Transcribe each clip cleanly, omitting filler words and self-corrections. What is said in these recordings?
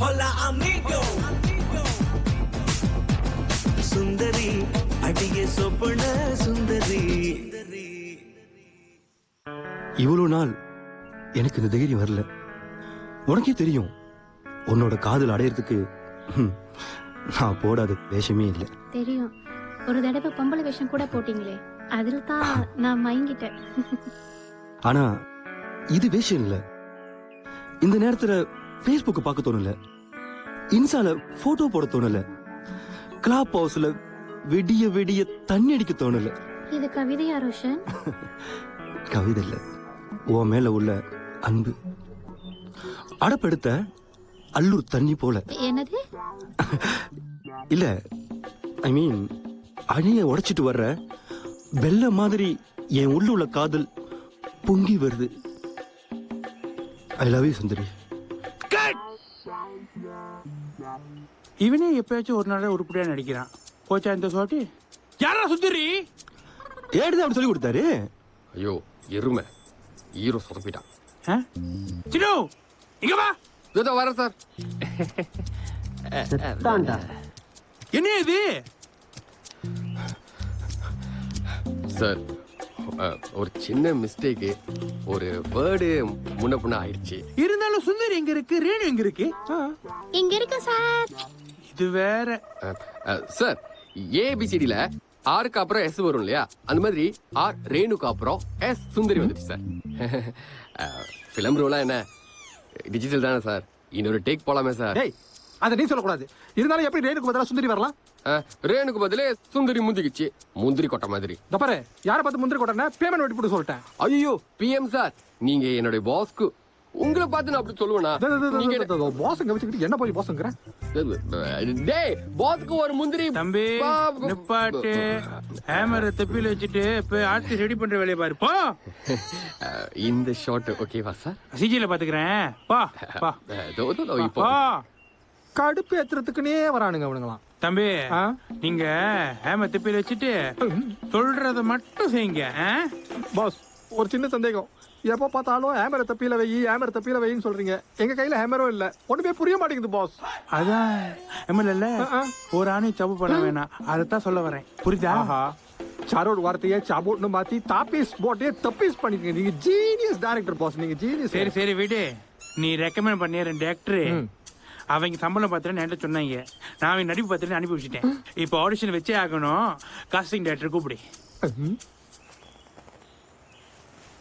Hola amigo சுந்தரி அடியே சொப்பன சுந்தரி. இவ்வளவு நாள் எனக்கு இந்த தைரியம் வரல. உனக்கே தெரியும், உன்னோட காதல் அடையறதுக்கு நான் போடாத வேஷமே இல்லை. தெரியும். ஒரு தடவை பொம்பளை வேஷம் கூட போட்டீங்களே, அதில் தான் நான் மயங்கிட்டேன். ஆனா இது வேஷம் இல்ல. இந்த நேரத்துல பேஸ்புக் பார்க்க தோணல, இன்ஸ்டால போட்டோ போட தோணல, கிளப் ஹவுஸ்ல விடிய விடிய தண்ணி அடிக்க தோணல. இது கவிதையா ரோஷன்? கவிதை இல்ல, உன் மேல உள்ள அன்பு. அடப்படுத்த அல்லூர் தண்ணி போல. என்னது? இல்ல, ஐ மீன் அணிய உடைச்சிட்டு வர்ற வெள்ள மாதிரி என் உள்ள உள்ள காதல் பொங்கி வருது. ஐ லவ் யூ சுந்தரி. இவனே எப்பயாச்சும் ஒரு நாள் உருப்படியா நடிக்கிறான். போச்சா இந்த சோட்டி? யாரா சுந்தரி? ஏடுதான் அப்படி சொல்லி கொடுத்தாரு. ஐயோ எருமை, ஹீரோ சொதப்பிட்டான். சினு இங்க வா. இதோ வரேன் சார். என்ன இது சார்? ஒரு சின்ன மிஸ்டேக்கு, ஒரு வேர்டு முன்ன பின்ன ஆயிடுச்சு. இருந்தாலும் சுந்தரி எங்க இருக்கு, ரேணு எங்க இருக்கு? இங்க இருக்கு சார். இது வேற சார், ஏபிசிடில ஆருக்கு அப்புறம் எஸ் வரும் இல்லையா, அந்த மாதிரி ஆர் ரேணுக்கு அப்புறம் எஸ் சுந்தரி வந்துச்சு சார். பிலிம் ரோலா என்ன டிஜிட்டல் தானே சார்? இன்னொரு டேக் போலாமே சார்? அதை நீ சொல்லக்கூடாது. இருந்தாலும் எப்படி ரேணுக்கு பதிலா சுந்தரி வரலாம்? ரேணுக்கு பதிலே சுந்தரி முந்திக்குச்சு, முந்திரி கொட்டை மாதிரி. தப்பரு, யாரை பார்த்து முந்திரி கொட்டா பேமெண்ட் வெட்டி போட்டு சொல்லிட்டேன். ஐயோ பிஎம் சார், நீங்க என்னுடைய பாஸ்க்கு, உங்களை பார்த்து நான் அப்படி சொல்லுவேனா? பாசங்க வச்சுக்கிட்டு என்ன போய் பாசங்கிற? டேய் பாஸ்க்கு ஒரு முந்திரி. தம்பி நிப்பாட்டு, ஹேமரை தப்பில வச்சுட்டு போய் ஆர்த்தி ரெடி பண்ற வேலையை பாரு போ. இந்த ஷாட் ஓகேவா சார்? சிஜில பாத்துக்கிறேன். பா பா இப்போ கடுப்பு ஏத்துறதுக்குனே வரானுங்க அவனுங்களாம். தம்பி நீங்க ஹேம தப்பில வச்சுட்டு சொல்றத மட்டும் செய்யுங்க. பாஸ், ஒரு சின்ன சந்தேகம். எப்ப பார்த்தாலும் ஹேமரை தப்பியில வை, ஹேமர் தப்பியில வைன்னு சொல்றீங்க. எங்க கையில ஹேமரும் இல்ல, ஒண்ணுமே புரிய மாட்டேங்குது பாஸ். அதான் எம்எல்ஏ ஒரு ஆணை தப்பு பண்ண வேணாம், அதைத்தான் சொல்ல வரேன். புரியுதா? சாரோட வார்த்தையே சாபோட்னு மாத்தி தாப்பீஸ் போட்டே தப்பீஸ் பண்ணிருக்கீங்க. நீங்க ஜீனியஸ் டைரக்டர் பாஸ், நீங்க ஜீனியஸ். சரி சரி விடு. நீ ரெக்கமெண்ட் பண்ணிய 2 ஆக்டர் அவங்க சம்பளம் பார்த்துட்டு என்கிட்ட சொன்னாங்க. நான் அவங்க நடிப்பு பார்த்துட்டு அனுப்பி வச்சுட்டேன். இப்போ ஆடிஷன் வச்சே ஆகணும். காஸ்டிங் டைரக்டர் கூப்பிடு.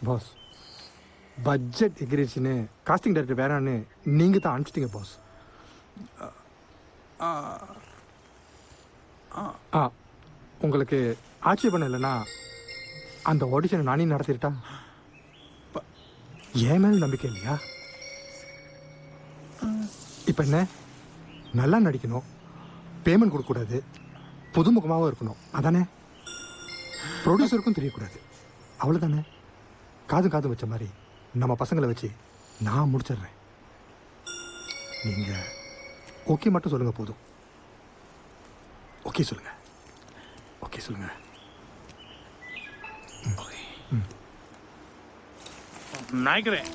பாஸ், பட்ஜெட் எகிரிச்சுன்னு காஸ்டிங் டைரக்டர் வேறான்னு நீங்க தான் அனுப்பிச்சிட்டீங்க பாஸ். உங்களுக்கு ஆட்சேபணம் இல்லைன்னா அந்த ஆடிஷனை நானே நடத்திட்டா? ஏன் மேல நம்பிக்கை இல்லையா? இப்ப என்ன, நல்லா நடிக்கணும், பேமெண்ட் கொடுக்கக்கூடாது, புதுமுகமாகவும் இருக்கணும், அதானே? ப்ரொடியூசருக்கும் தெரியக்கூடாது, அவ்வளோதானே? காது வச்ச மாதிரி நம்ம பசங்களை வச்சு நான் முடிச்சிடுறேன். நீங்க ஓகே மட்டும் சொல்லுங்க போதும். ஓகே சொல்லுங்க, ஓகே சொல்லுங்க. நாய்க்கிறேன்.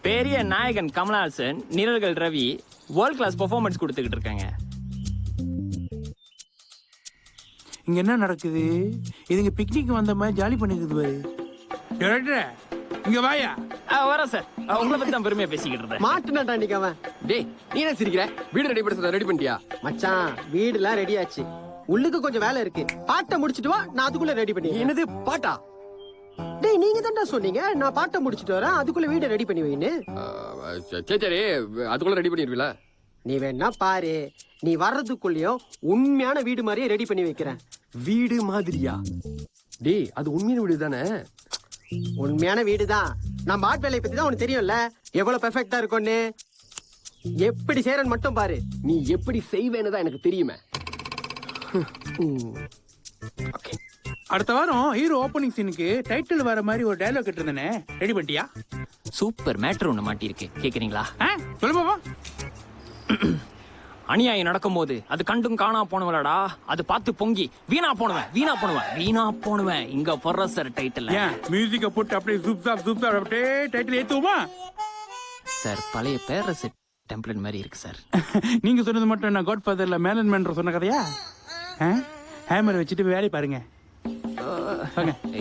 பெரிய நாயகன் கமல்ஹாசன், நிழல்கள் ரவி வேர்ல்ட் கிளாஸ் பெர்ஃபார்மன்ஸ் கொடுத்துக்கிட்டு இருக்காங்க. இங்க என்ன நடக்குது? இதுங்க பிக்னிக் வந்த மாதிரி ஜாலி பண்ணிக்குது பாரு. டைரக்டர் இங்க வாயா. வர சார், உங்களை பத்தி தான் பெருமையா பேசிக்கிட்டு இருந்தேன். மாட்டுனாட்டா இன்னைக்கு அவன். டேய் நீ என்ன சிரிக்கிற? வீடு ரெடி பண்ண ரெடி பண்ணிட்டியா? மச்சான் வீடுலாம் ரெடி ஆச்சு, உள்ளுக்கு கொஞ்சம் வேலை இருக்கு. பாட்டை முடிச்சிட்டு வா, நான் அதுக்குள்ள ரெடி பண்ணி. என்னது பாட்டா? டேய் நீங்க தான்டா சொன்னீங்க நான் பாட்டை முடிச்சிட்டு வரேன், அதுக்குள்ள வீடை ரெடி பண்ணி வைன்னு. சரி அதுக்குள்ள ரெடி பண்ணிருவீல? நீ வேணா பாரு, நீ வர்றதுக்குள்ளயும் உண்மையான வீடு மாதிரியே ரெடி பண்ணி வைக்கிறேன். வீடு மாதிரியா? டேய் அது உண்மையான வீடு தானே? உண்மையான வீடு தான். நம்ம ஆட் வேலையை பத்தி தான் உனக்கு தெரியும்ல, எவ்வளவு பெர்ஃபெக்ட்டா இருக்கும்னு. எப்படி செய்யறன்னு மட்டும் பாரு. நீ எப்படி செய்வேன்னு தான் எனக்கு தெரியுமே. அடுத்த வாரம் ஹீரோ ஓப்பனிங் சீனுக்கு டைட்டில் வர மாதிரி ஒரு டயலாக் கேட்டிருந்தேனே, ரெடி பண்ணிட்டியா? சூப்பர் மேட்டர் ஒன்று மாட்டியிருக்கு, கேட்குறீங்களா? சொல்லு பாப்பா. அநியாயம் நடக்கும்போது அது கண்டும் காணா போனவளடா அது பார்த்து பொங்கி வீணா போனுவேன் இங்க போடுற சார் டைட்டில் ஏன் மியூசிக்க போட்டு அப்படியே ஜூப் ஜாப் அப்படியே டைட்டில் ஏத்துவோமா? சார் பழைய பேரஸ் டெம்ப்ளேட் மாதிரி இருக்கு சார். நீங்க சொன்னது மட்டும் என்ன காட் ஃபாதர்ல மேலன் மேன்ற சொன்ன கதையா? ஹேமர் வச்சுட்டு வேலையை பாருங்க.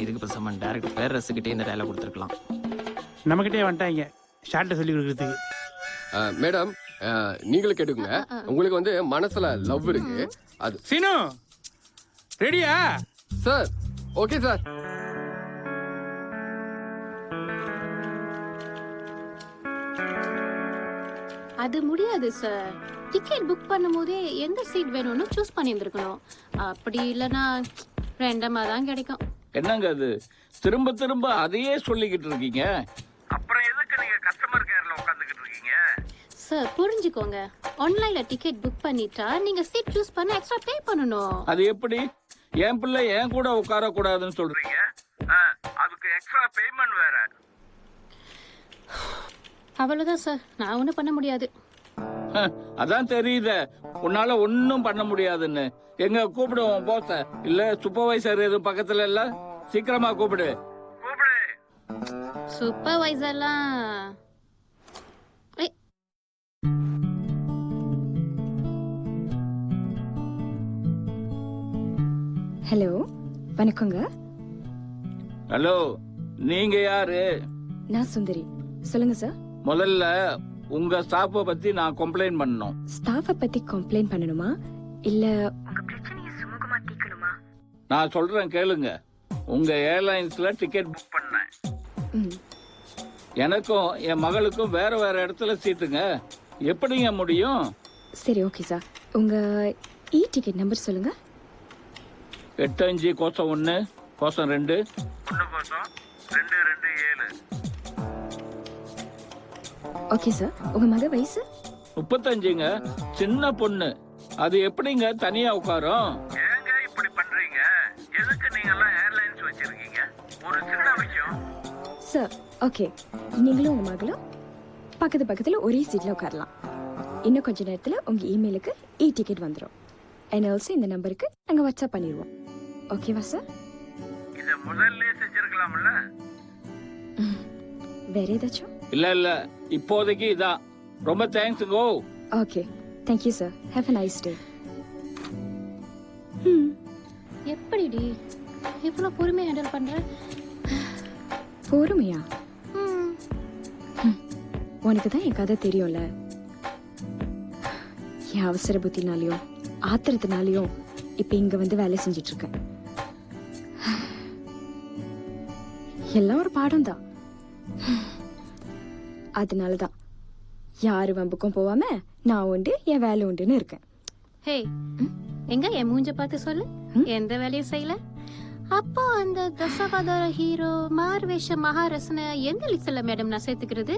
இதுக்கு பேசாம டைரக்ட் பேரஸ் கிட்டே இந்த டயலாக் கொடுத்துருக்கலாம். நம்மகிட்டே வந்துட்டாங்க ஷார்ட்டை சொல்லி கொடுக்கறதுக்கு. மேடம் நீங்களும் கேட்டுக்குங்க. உங்களுக்கு வந்து மனசுல லவ் இருக்கு அது. சீனு ரெடியா? Sir okay sir. அது முடியாது சார். டிக்கெட் புக் பண்ணும்போதே எந்த சீட் வேணும்னு சூஸ் பண்ணியிருந்துருக்கணும். அப்படி இல்லைன்னா ரெண்டமா தான் கிடைக்கும். என்னங்க அது திரும்ப திரும்ப அதையே சொல்லிக்கிட்டு இருக்கீங்க? அப்புறம் எதுக்கு நீங்க கஸ்டமர் கேர்ல உட்காந்துக்கிட்டு இருக்கீங்க? சார் புரிஞ்சுக்கோங்க, ஆன்லைன்ல டிக்கெட் புக் பண்ணிட்டா நீங்க சீட் சூஸ் பண்ண எக்ஸ்ட்ரா பே பண்ணணும். அது எப்படி? என் பிள்ளை என் கூட உட்கார கூடாதுன்னு சொல்றீங்க? அதுக்கு எக்ஸ்ட்ரா பேமெண்ட் வேற. அவ்வளவுதான் சார், நான் ஒன்றும் பண்ண முடியாது. அதான் தெரியுதே உன்னால ஒன்னும் பண்ண முடியாதுன்னு. எங்க கூப்பிடுவோம் போச இல்ல சூப்பர்வைசர் எதுவும் பக்கத்துல இல்ல? சீக்கிரமா கூப்பிடு. சூப்பர்வைசர்லாம் ஹலோ வணக்கங்க. ஹலோ நீங்க யாரு? நான் சுந்தரி. சொல்லுங்க சார். முதல்ல உங்க ஸ்டாஃப பத்தி நான் கம்ப்ளைண்ட் பண்ணணும். ஸ்டாஃப பத்தி கம்ப்ளைண்ட் பண்ணணுமா இல்ல நான் சொல்றேன் கேளுங்க. உங்க ஏர்லைன்ஸ்ல டிக்கெட் புக் பண்ணேன். எனக்கும் என் மகளுக்கும் வேற வேற இடத்துல சீட்டுங்க. எப்படிங்க முடியும்? சரி ஓகே சார், உங்க இ டிக்கெட் நம்பர் சொல்லுங்க. 85 கோசம் 1 கோசம் 2 1 கோசம் 227. ஓகே சார், உங்க மக வயசு? 35ங்க. சின்ன பொண்ணு. அது எப்படிங்க தனியா உட்காரும்? ஏங்க இப்படி பண்றீங்க? எதுக்கு நீங்க எல்லாம் ஏர்லைன்ஸ் வச்சிருக்கீங்க? ஒரு சின்ன விஷயம். சார் ஓகே, நீங்களும் உங்க மகளும் பக்கத்துல ஒரே சீட்ல உட்காரலாம். இன்னும் கொஞ்ச நேரத்துல உங்க இமெயிலுக்கு இ டிக்கெட் வந்துடும். அண்ட் ஆல்சோ இந்த நம்பருக்கு நாங்க வாட்ஸ்அப் பண்ணிடுவோம். ஓகேவா சார்? இத முதல்ல செஞ்சிருக்கலாம்ல. வேற ஏதாச்சும்? இல்ல இப்போதைக்கு இதான். ரொம்ப தேங்க்ஸ் கோ. Okay, thank you sir. Have a nice day. எப்படிடி இவ்வளவு பொறுமையா ஹேண்டில் பண்ற? பொறுமையா? உனக்கு தான் என் கதை தெரியும்ல. என் அவசர புத்தினாலையும் ஆத்திரத்தினாலையும் இப்ப இங்க வந்து வேலை செஞ்சிட்டு இருக்கேன். எல்லாம் ஒரு பாடம் தான். அதனாலதான் யாரு வம்புக்கும் போவாம நான் உண்டு என் வேலை உண்டுன்னு இருக்கேன். ஹே, எங்க என் மூஞ்ச பார்த்து சொல்லு. எந்த வேலையும் செய்யல. அப்போ அந்த தசகாதார ஹீரோ மார்வேஷ மகாரசனை எந்த லிஸ்ட்ல மேடம் நான் சேர்த்துக்கிறது?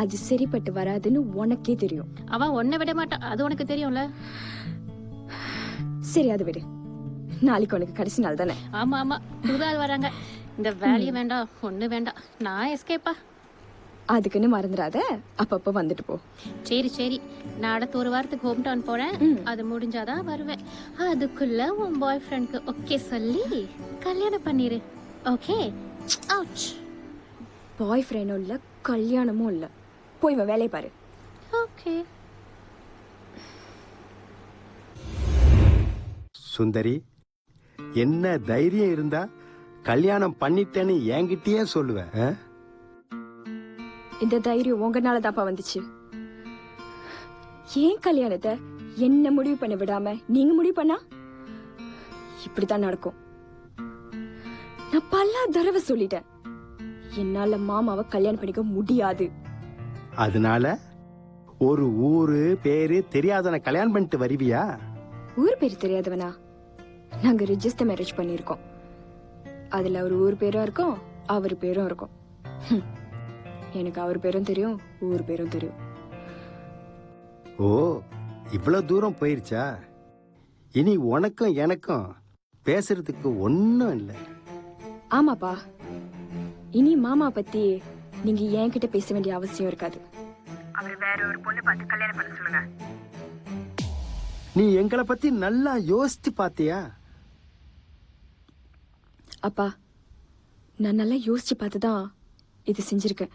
அது சரிப்பட்டு வராதுன்னு உனக்கே தெரியும். அவன் ஒன்ன விட மாட்டான், அது உனக்கு தெரியும்ல. சரி அது விடு, நாளைக்கு உனக்கு கடைசி நாள் தானே. ஆமா ஆமா, புதுதாள் வராங்க. இந்த வேலையும் வேண்டாம், ஒண்ணு வேண்டாம், நான் எஸ்கேப்பா. அதுக்குன்னு மறந்துடாத, அப்பப்ப வந்துட்டு போ. சரி சரி, நான் அடுத்த ஒரு வாரத்துக்கு ஹோம் டவுன் போறேன். அது முடிஞ்சாதான் வருவேன். அதுக்குள்ள உன் பாய் ஃப்ரெண்ட்க்கு ஓகே சொல்லி கல்யாணம் பண்ணிரு. ஓகே? அவுச். பாய் ஃப்ரெண்டும் இல்ல, கல்யாணமும் இல்ல. போய் இவன் வேலையை பாரு. ஓகே. சுந்தரி, என்ன தைரியம் இருந்தா கல்யாணம் பண்ணிட்டேன்னு என்கிட்டயே சொல்லுவேன். இந்த தைரியம் உங்கனால தான்ப்பா வந்துச்சு. ஏன் கல்யாணத்தை என்ன முடிவு பண்ண விடாம நீங்க முடிவு பண்ணா இப்படித்தான் நடக்கும். நான் பல தடவை சொல்லிட்டேன், என்னால மாமாவை கல்யாணம் பண்ணிக்க முடியாது. அதனால ஒரு ஊரு பேரு தெரியாதவன கல்யாணம் பண்ணிட்டு வருவியா? ஊர் பேரு தெரியாதவனா? நாங்க ரிஜிஸ்டர் மேரேஜ் பண்ணிருக்கோம். அதுல ஒரு ஊர் பேரும் இருக்கும், அவர் பேரும் இருக்கும். எனக்கு அவர் பேரும் தெரியும், ஊர் பேரும் தெரியும். ஓ, இவ்வளவு தூரம் போயிருச்சா? இனி உனக்கும் எனக்கும் பேசுறதுக்கு ஒன்னும் இல்ல. ஆமாப்பா, இனி மாமா பத்தி நீங்க என்கிட்ட பேச வேண்டிய அவசியம் இருக்காது. அவர் வேற ஒரு பொண்ணு பார்த்து கல்யாணம் பண்ண சொல்லுங்க. நீ எங்களை பத்தி நல்லா யோசிச்சு பாத்தியா? அப்பா, நான் நல்லா யோசிச்சு பார்த்து தான் இது செஞ்சிருக்கேன்.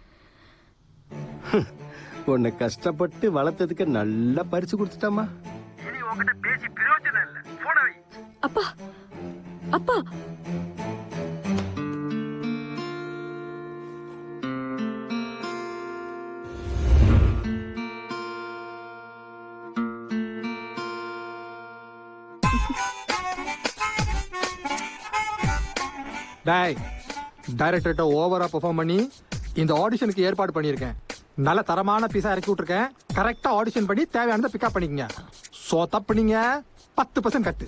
உன்னை கஷ்டப்பட்டு வளர்த்ததுக்கு நல்ல பரிசு கொடுத்துட்டாமா. இனி உங்ககிட்ட பேசி பிரயோஜனம் இல்ல. போன வை. அப்பா அப்பா டாய், டைரக்டர்கிட்ட ஓவரா பெர்ஃபார்ம் பண்ணி இந்த ஆடிஷனுக்கு ஏற்பாடு பண்ணியிருக்கேன். நல்ல தரமான பீஸா இறக்கி விட்டுருக்கேன். கரெக்டா ஆடிஷன் பண்ணி தேவையானதை பிக்கப் பண்ணிக்கங்க. ஸோ தப்புனீங்க 10% கட்டு.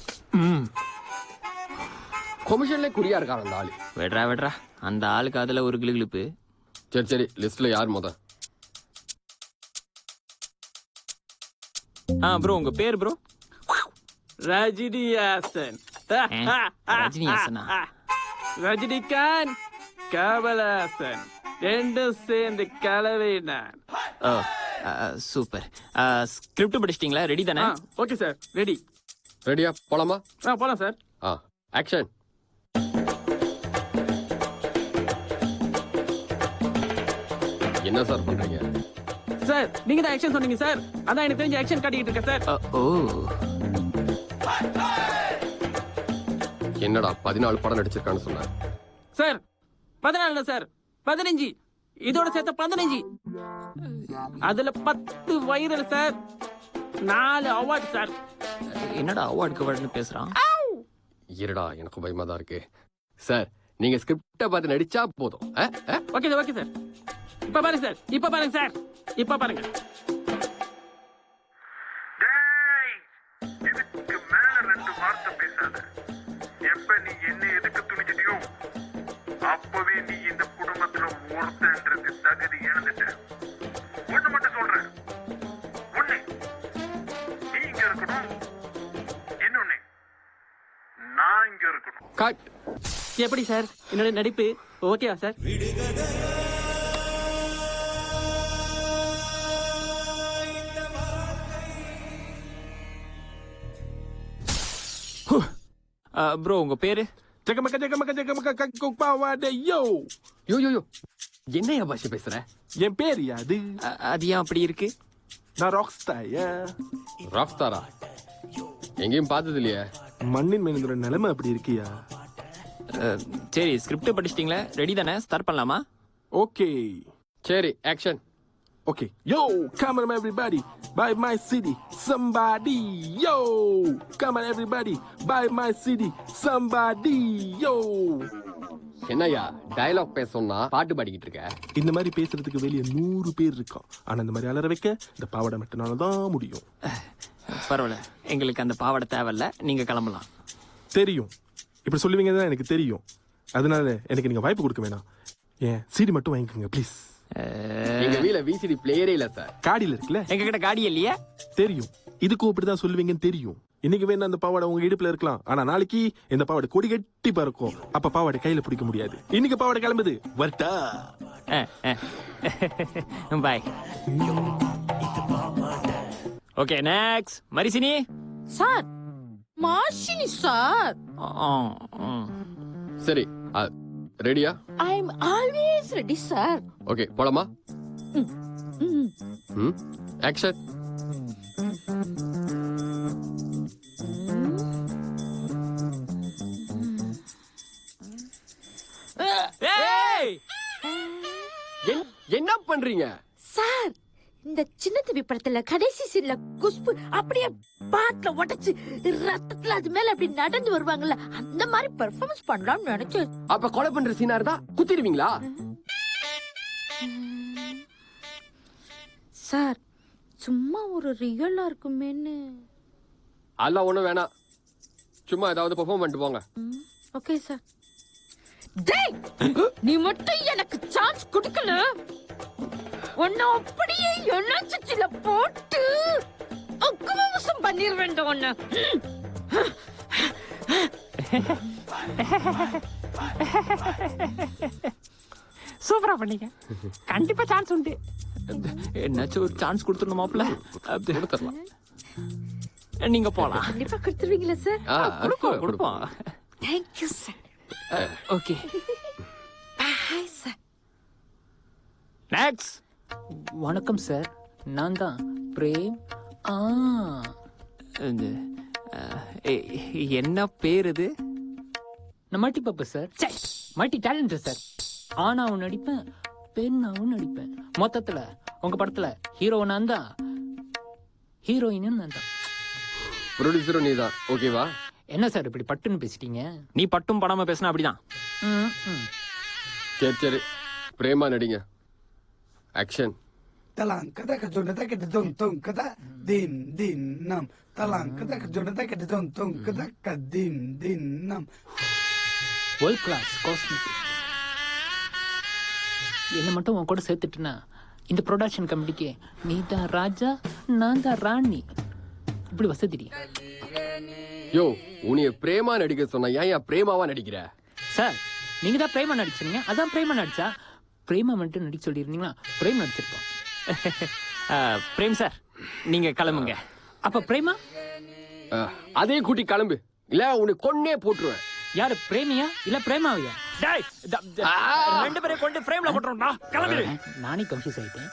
கொமிஷன்ல குறியா இருக்காரு அந்த ஆளு. விடுறா அந்த ஆளுக்கு அதுல ஒரு கிளுகிழுப்பு. சரி லிஸ்ட்ல யார் முத? ப்ரோ உங்க பேர் ப்ரோ? ரஜினிகாசன். ரஜினிகாசனா? ரஜினிகாந்த், கமலஹாசன் ரெண்டும் சேர்ந்து கலவை நான். ஓ சூப்பர். ஸ்கிரிப்ட் படிச்சிட்டீங்களா? ரெடி தானே? Okay sir, ready. ரெடியா போலாமா? போலாம் சார். ஆக்ஷன். என்ன சார் பண்றீங்க? சார் நீங்க தான் ஆக்ஷன் சொன்னீங்க சார், அதான் எனக்கு தெரிஞ்ச ஆக்ஷன் காட்டிக்கிட்டு இருக்கேன் சார். ஓ என்னடா 14 படம் நடிச்சிருக்கான்னு சொன்ன? சார் 14 சார் 15, இதோட சேர்த்த 15. அதுல 10 வைரல் சார், 4 அவார்டு சார். என்னடா அவார்டுக்கு பேசுறான்? இருடா, எனக்கு பயமா தான் இருக்கு. சார் நீங்க ஸ்கிரிப்ட பார்த்து நடிச்சா போதும். Okay sir, okay sir. இப்ப பாருங்க சார், இப்ப பாருங்க சார், இப்ப பாருங்க. டேய், இதுக்கு மேல 2 வார்த்தை பேசாத. எப்ப நீ என்ன எதுக்கு துணிச்சிட்டியோ அப்பவே நீ இந்த குடும்பத்துல ஒருத்தன்றது தகுதி இழந்துட்ட. ஒண்ணு மட்டும் சொல்றேன், ஒண்ணு நீ இங்க இருக்கணும், இன்னொன்னு நான் இங்க இருக்கணும். கட். எப்படி சார் என்னோட நடிப்பு ஓகேவா சார்? ப்ரோ உங்க பேரு? யோ என்னையா பாஷை பேசுற? என் பேர் அது. அது ஏன் அப்படி இருக்கு? நான் ராக்ஸ்டாயா. ராக்ஸ்டாரா? எங்கேயும் பார்த்தது இல்லையா? மண்ணின் மேனோட நிலைமை அப்படி இருக்கியா? சரி ஸ்கிரிப்ட் படிச்சிட்டீங்களா? ரெடி தானே? ஸ்டார்ட் பண்ணலாமா? ஓகே சரி action. Okay, yo, come on everybody, buy my CD, somebody, yo, come on everybody, buy my CD, somebody, yo. என்னையா டயலாக் பேச சொன்னா பாட்டு பாடிக்கிட்டு இருக்க? இந்த மாதிரி பேசுறதுக்கு வெளியே 100 பேர் இருக்கான். ஆனா இந்த மாதிரி அலற வைக்க இந்த பாவாடை மட்டும்னால தான் முடியும். பரவாயில்ல, எங்களுக்கு அந்த பாவாடை தேவையில்ல, நீங்க கிளம்பலாம். தெரியும், இப்படி சொல்லுவீங்க தான் எனக்கு தெரியும். அதனால எனக்கு நீங்க வாய்ப்பு கொடுக்க வேணாம். ஏன் சிடி மட்டும் வாங்கிக்கோங்க ப்ளீஸ். எங்க வீட்ல விசிடி பிளேயரே இல்ல சார். காடியில இருக்குல்ல? எங்க கிட்ட காடி இல்லையா? தெரியும், இதுக்கும் இப்படிதான் சொல்லுவீங்கன்னு தெரியும். இன்னைக்கு வேணா அந்த பாவாடை உங்க இடுப்புல இருக்கலாம், ஆனா நாளைக்கு இந்த பாவாடை கொடி கட்டி பறக்கும். அப்ப பாவாடை கையில பிடிக்க முடியாது. இன்னைக்கு பாவாடை கிளம்புது, வரட்டா? பாய். Okay next. மரிசினி சார். மாஷினி சார். சரி ரெடியா? I am always ready sir. Okay போலாமா? ஆக்ஷன். என்ன பண்றீங்க சார்? இந்த சின்ன தம்பி படத்துல கடைசி சீன்ல குஷ்பு அப்படியே பாட்ல உடைச்சு ரத்தத்துல அது மேல அப்படி நடந்து வருவாங்கல்ல, அந்த மாதிரி பெர்ஃபார்மன்ஸ் பண்ணலாம்னு நினைச்சேன். அப்ப கொலை பண்ற சீனா இருந்தா குத்திடுவீங்களா? சார் சும்மா ஒரு ரியலா இருக்குமேன்னு. அதெல்லாம் ஒண்ணும் வேணாம், சும்மா ஏதாவது பெர்ஃபார்ம் பண்ணிட்டு போங்க. Okay sir. டேய், நீ மட்டும் எனக்கு சான்ஸ் கொடுக்கல, உன்னை அப்படியே எண்ணெயில போட்டு அக்குவசம் பண்ணிடுவேன் உன்னை. சூப்பரா பண்ணீங்க, கண்டிப்பா சான்ஸ் உண்டு. என்னாச்சும் ஒரு சான்ஸ் கொடுத்துடணும் மாப்பிள்ள. கொடுத்துடலாம். நீங்க போலாம். கண்டிப்பா கொடுத்துருவீங்களா சார்? கொடுப்போம். Thank you sir. Okay. Bye sir. Next. வணக்கம் சார், நான் தான் பிரேம். என்ன பேர் இது? நான் multi purpose sir, multi talent sir. ஆனாவும் நடிப்பேன், பெண்ணாவும் நடிப்பேன். மொத்தத்துல உங்க படத்துல ஹீரோ நான் தான், ஹீரோயினும் நான் தான். ப்ரொடியூசரும் நீ தான், ஓகேவா? என்ன சார் இப்படி பட்டுன்னு பேசிட்டீங்க? நீ பட்டும் படாம பேசினா அப்படிதான். சரி சரி, பிரேமா நடிங்க. ஆக்ஷன். தலாங் கதா கஜோனதா கெட்ட தொங் தொங் கதா தின் தின் நம் தலாங் கதா கஜோனதா கெட்ட தொங் தொங் கதா கதின் தின் நம். World class cosmetic. என்ன மட்டும் உன் கூட சேர்த்துட்டுனா இந்த ப்ரொடக்ஷன் கம்பெனிக்கு நீ தான் ராஜா, நான் தான் ராணி. இப்படி வசதி. யோ, உன்னைய பிரேமா நடிக்க சொன்னா ஏன் பிரேமாவா நடிக்கிற? சார் நீங்க தான் பிரேமா நடிச்சீங்க, அதான் பிரேமா நடிச்சா. பிரேமா மட்டும் நடிக்க சொல்லியிருந்தீங்களா பிரேம் நடிச்சிருப்போம். பிரேம் சார் நீங்க கிளம்புங்க. அப்ப பிரேமா அதே கூட்டி கிளம்பு, இல்ல உன்னை கொன்னே போட்டுருவேன். யாரு, பிரேமியா இல்ல பிரேமாவியா? ரெண்டு பேரை கொண்டு பிரேம்ல போட்டுறோம்டா, கிளம்பிடு. நானே கன்ஃபியூஸ் ஆயிட்டேன்.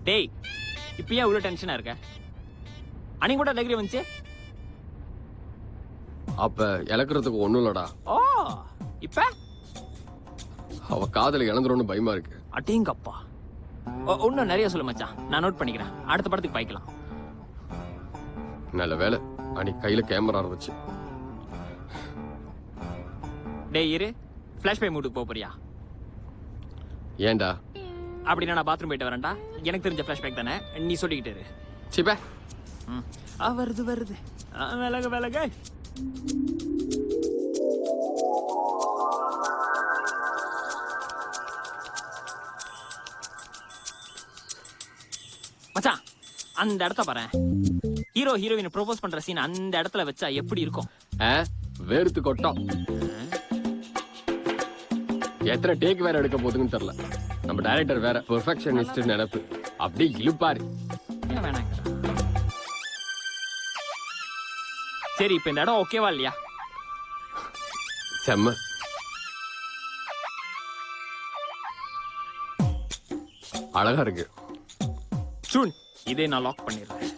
டேய் இப்பயா இவ்வளவு டென்ஷனா இருக்க? அன்னைக்கு கூட தைரியம் வந்துச்சு. அப்ப இழக்கிறதுக்கு ஒண்ணும் இல்லடா. ஓ இப்ப அவ காதல இழந்துரும்னு பயமா இருக்கு. அடேங்கப்பா. இன்னும் நிறைய சொல்லு மச்சான், நான் நோட் பண்ணிக்கிறேன். அடுத்த படத்துக்கு பாய்க்கலாம். நல்ல வேலை அன்னைக்கு கையில கேமரா இருந்துச்சு. டேய் இரு, ஃபிளாஷ் பை மூடுக்கு போக போறியா? ஏன்டா? அப்படின்னா நான் பாத்ரூம் போயிட்டு வரேன்டா. எனக்கு தெரிஞ்ச ஃபிளாஷ் பேக் தானே, நீ சொல்லிக்கிட்டு இரு. சிப்பே. வருது வருது, விலகு விலகு. மச்சான் அந்த இடத்த பாரு. ஹீரோ ஹீரோயின் ப்ரோபோஸ் பண்ற சீன் அந்த இடத்துல வச்சா எப்படி இருக்கும்? வேர்த்து கொட்டம். எத்தனை டேக் வேற எடுக்க போகுதுன்னு தெரியல. நம்ம டைரக்டர் வேற பெர்ஃபெக்ஷனிஸ்ட் நினைப்பு, அப்படியே இழுப்பாரு. ஏன் வேணாங்க? சரி இப்ப இந்த இடம் ஓகேவா இல்லையா? செம்ம. அழகா இருக்கு. சூன் இதே நான் லாக் பண்ணிடுறேன்.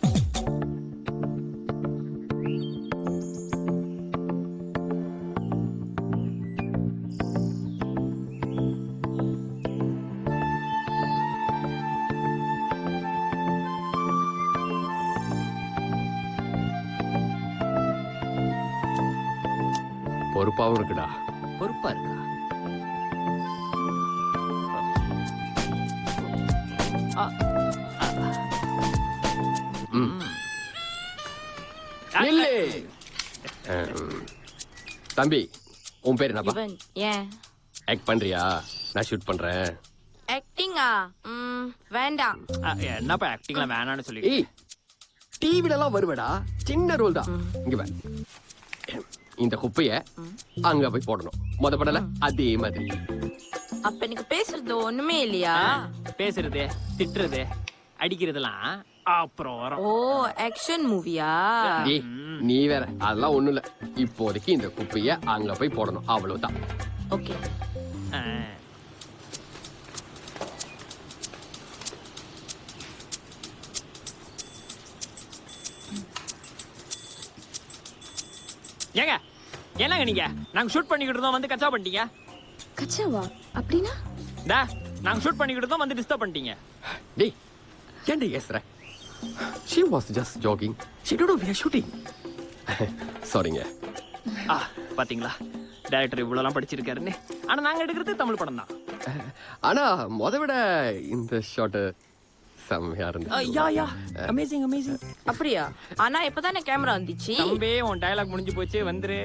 பொறுப்பாவும் இருக்குடா. பொறுப்பா இருக்கா? தம்பி உன் பேர் என்னப்பா? ஏன் ஆக்ட் பண்றியா? நான் ஷூட் பண்றேன். ஆக்டிங்கா? வேண்டாம். என்னப்பா ஆக்டிங்ல வேணான்னு சொல்லி. ஏய் டிவில எல்லாம் வருவடா, சின்ன ரோல் தான். இங்க வா, இந்த குப்பைய அங்க போய் போடணும். மொத படல அதே மாதிரி. அப்ப எனக்கு பேசுறது ஒண்ணுமே இல்லையா? பேசுறது, திட்டுறது, அடிக்கிறதுலாம் அப்புறம் வரும். ஓ ஆக்ஷன் மூவியா? நீ வேற, அதெல்லாம் ஒண்ணும் இல்ல. இப்போதைக்கு இந்த குப்பைய அங்க போய் போடணும், அவ்வளவுதான். ஓகே. ஏங்க என்னங்க நீங்க? நாங்க ஷூட் பண்ணிக்கிட்டு இருந்தோம், வந்து கச்சா பண்ணிட்டீங்க. கச்சாவா? அப்படின்னா? டா நாங்க ஷூட் பண்ணிக்கிட்டு இருந்தோம், வந்து டிஸ்டர்ப் பண்ணிட்டீங்க. டேய் ஏன்டா ஏசுற? She was just joking. She don't know we are shooting. சாரிங்க. பாத்தீங்களா டைரக்டர் இவ்வளவுலாம் படிச்சிருக்காருன்னு. ஆனா நாங்க எடுக்கிறது தமிழ் படம் தான். ஆனா முத விட இந்த ஷாட் செம்மையா இருந்துச்சு. யா யா அமேசிங் அமேசிங். அப்படியா? ஆனா இப்பதானே கேமரா வந்துச்சு. தம்பி உன் டயலாக் முடிஞ்சு போச்சு, வந்துரு.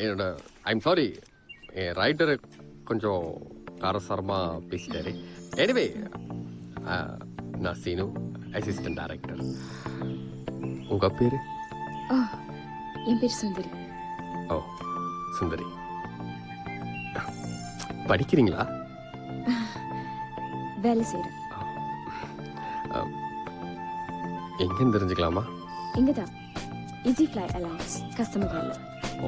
என்னோட ஐம் சாரி, என் ரைட்டர் கொஞ்சம் காரசாரமா பேசிட்டாரு. எனிவே நான் சீனு, அசிஸ்டன்ட் டைரக்டர். உங்க பேரு? என் பேர் சுந்தரி. ஓ சுந்தரி. படிக்கிறீங்களா? வேலை செய்கிறேன். எங்கன்னு தெரிஞ்சுக்கலாமா? இங்கே தான் ஈஸி ஃப்ளை அலைன்ஸ் கஸ்டமர் வேலை. ஓ,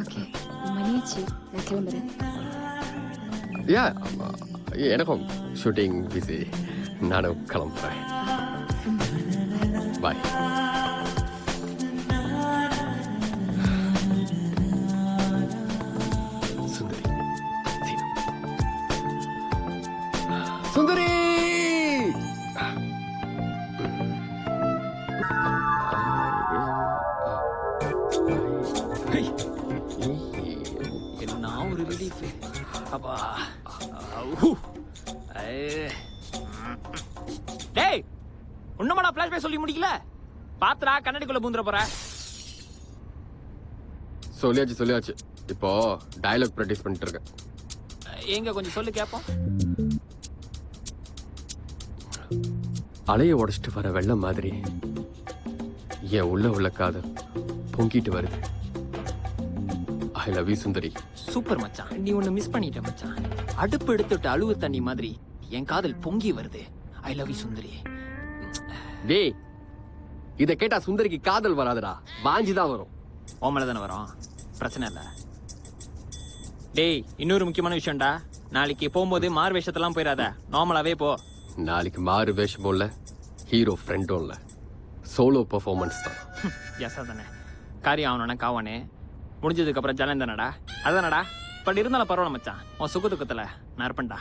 ஓகே, மணியாச்சு, நான் கிளம்புறேன். யா, எனக்கும் ஷூட்டிங் பிஸி. நானும் கிளம்புறேன். பாய். சுந்தரி, சீனு. சுந்தரி! என்ன ஒரு ரிலீஃப். அப்பா. டேய், உன்னமாடா ஃபிளாஷ்பேக் சொல்லி முடிக்கல? பாத்ரா கண்ணாடிக்குள்ள பூந்துற போற. சொல்லியாச்சு. இப்போ டயலாக் ப்ராக்டிஸ் பண்ணிட்டு இருக்கேன். எங்க கொஞ்சம் சொல்லு கேப்போம். அலைய உடைச்சிட்டு வர வெள்ளம் மாதிரி என் உள்ள காதல் பொங்கிட்டு வருது. I love you Sundari. Super மச்சான், நீ ஒன்னு மிஸ் பண்ணிட்ட மச்சான். அடுப்பு எடுத்துட்டு அழுவு தண்ணி மாதிரி என் காதல் பொங்கி வருது. ஐ லவ் யூ சுந்தரி. டேய், இத கேட்டா சுந்தரிக்கு காதல் வராதுடா, வாஞ்சிதான் வரும். ஓமல தானே வரும், பிரச்சனை இல்ல. டேய், இன்னொரு முக்கியமான விஷயம்டா. நாளைக்கு போகும்போது மாறு வேஷத்தெல்லாம் போயிடாத, நார்மலாவே போ. நாளைக்கு மாறு வேஷமும் இல்ல, ஹீரோ ஃப்ரெண்டும் இல்ல, சோலோ பெர்ஃபார்மன்ஸ் தான். எஸ் தானே, காரியம் ஆகணும்னா காவானே முடிஞ்சதுக்கு அப்புறம் ஜலம் தானடா. அதானடா. பட் இருந்தாலும் பரவாயில்ல மச்சான், உன் சுக துக்கத்துல நான் இருப்பேன்டா.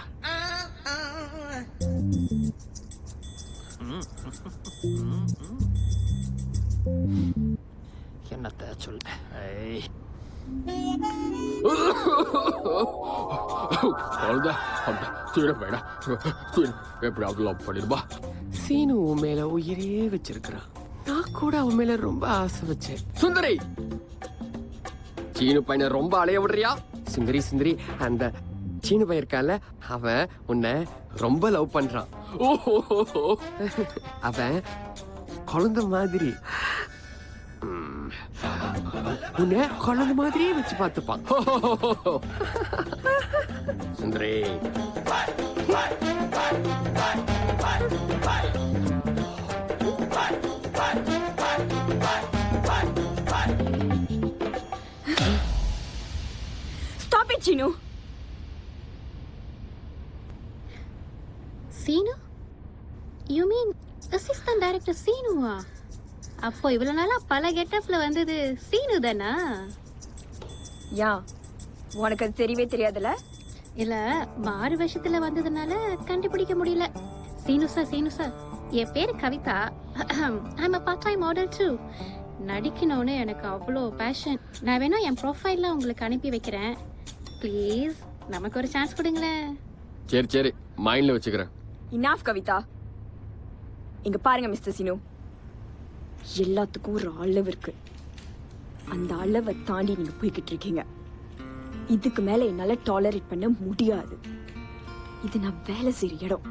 என்னத்த சொல்ல. எப்படியாவது லவ் பண்ணிடுவா. சீனு உன் மேல உயிரே வச்சிருக்கிறான். நான் கூட அவன் மேல ரொம்ப ஆசை வச்சேன். சுந்தரி, சீனு பையனை ரொம்ப அலைய விடுறியா? சுந்தரி, அந்த சீனு பையன் இருக்கான்ல, அவன் உன்னை ரொம்ப லவ் பண்றான். அவன் குழந்தை மாதிரி உன்னை குழந்தை மாதிரியே வச்சு பார்த்துப்பான். Sundari, Stop it, Chinu. Seenu? You mean assistant director சீனுவா? அப்போ இவ்வளவு நாளா பல கெட்டப்ல வந்தது சீனு தானா? யா, உனக்கு அது தெரியவே தெரியாதுல? இல்ல, மாறு வேஷத்துல வந்ததுனால கண்டுபிடிக்க முடியல. சீனு சார், என் பேரு Kavitha. I'm a part-time model too. நடிக்கணும்னு எனக்கு அவ்வளோ பேஷன். நான் வேணா என் ப்ரொஃபைல்ல உங்களுக்கு அனுப்பி வைக்கிறேன். ப்ளீஸ் நமக்கு ஒரு சான்ஸ் கொடுங்களேன். சரி, மைண்ட்ல வச்சுக்கிறேன். இனாஃப் கவிதா. இங்க பாருங்க மிஸ்டர் சீனு, எல்லாத்துக்கும் ஒரு அளவு இருக்கு. அந்த அளவை தாண்டி நீங்க போய்கிட்டு இருக்கீங்க. இதுக்கு மேல என்னால டாலரேட் பண்ண முடியாது. இது நான் வேலை செய்யற இடம்.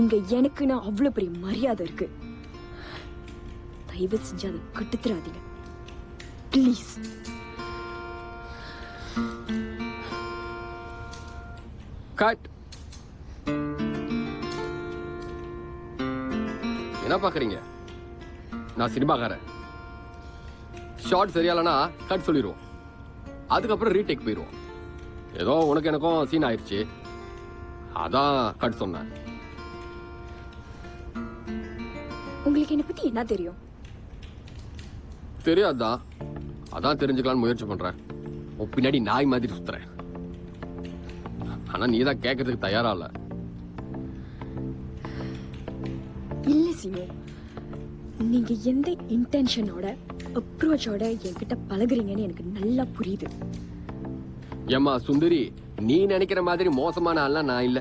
இங்க எனக்குன்னு அவ்வளவு பெரிய மரியாதை இருக்கு. தயவு செஞ்சு அதை கட்டுத்துறாதீங்க ப்ளீஸ். கட். என்ன பாக்குறீங்க? நான் சினிமாக்காரன். ஷார்ட் சரியாலனா கட் சொல்லிடுவோம், அதுக்கப்புறம் ரீடேக் போயிடுவோம். ஏதோ உனக்கு எனக்கும் சீன் ஆயிடுச்சு, அதான் கட் சொன்னேன். உங்களுக்கு என்ன பத்தி என்ன தெரியும்? தெரியாதுதான், அதான் தெரிஞ்சுக்கலான்னு முயற்சி பண்றேன். உன் பின்னாடி நாய் மாதிரி சுத்துறேன். ஆனா நீ தான் கேட்கறதுக்கு தயாரா இல்ல. இல்ல சீனு, நீங்க எந்த இன்டென்ஷனோட அப்ரோச்சோட என்கிட்ட பழகுறீங்கன்னு எனக்கு நல்லா புரியுது. ஏம்மா சுந்தரி, நீ நினைக்கிற மாதிரி மோசமான ஆள்லாம் நான் இல்ல.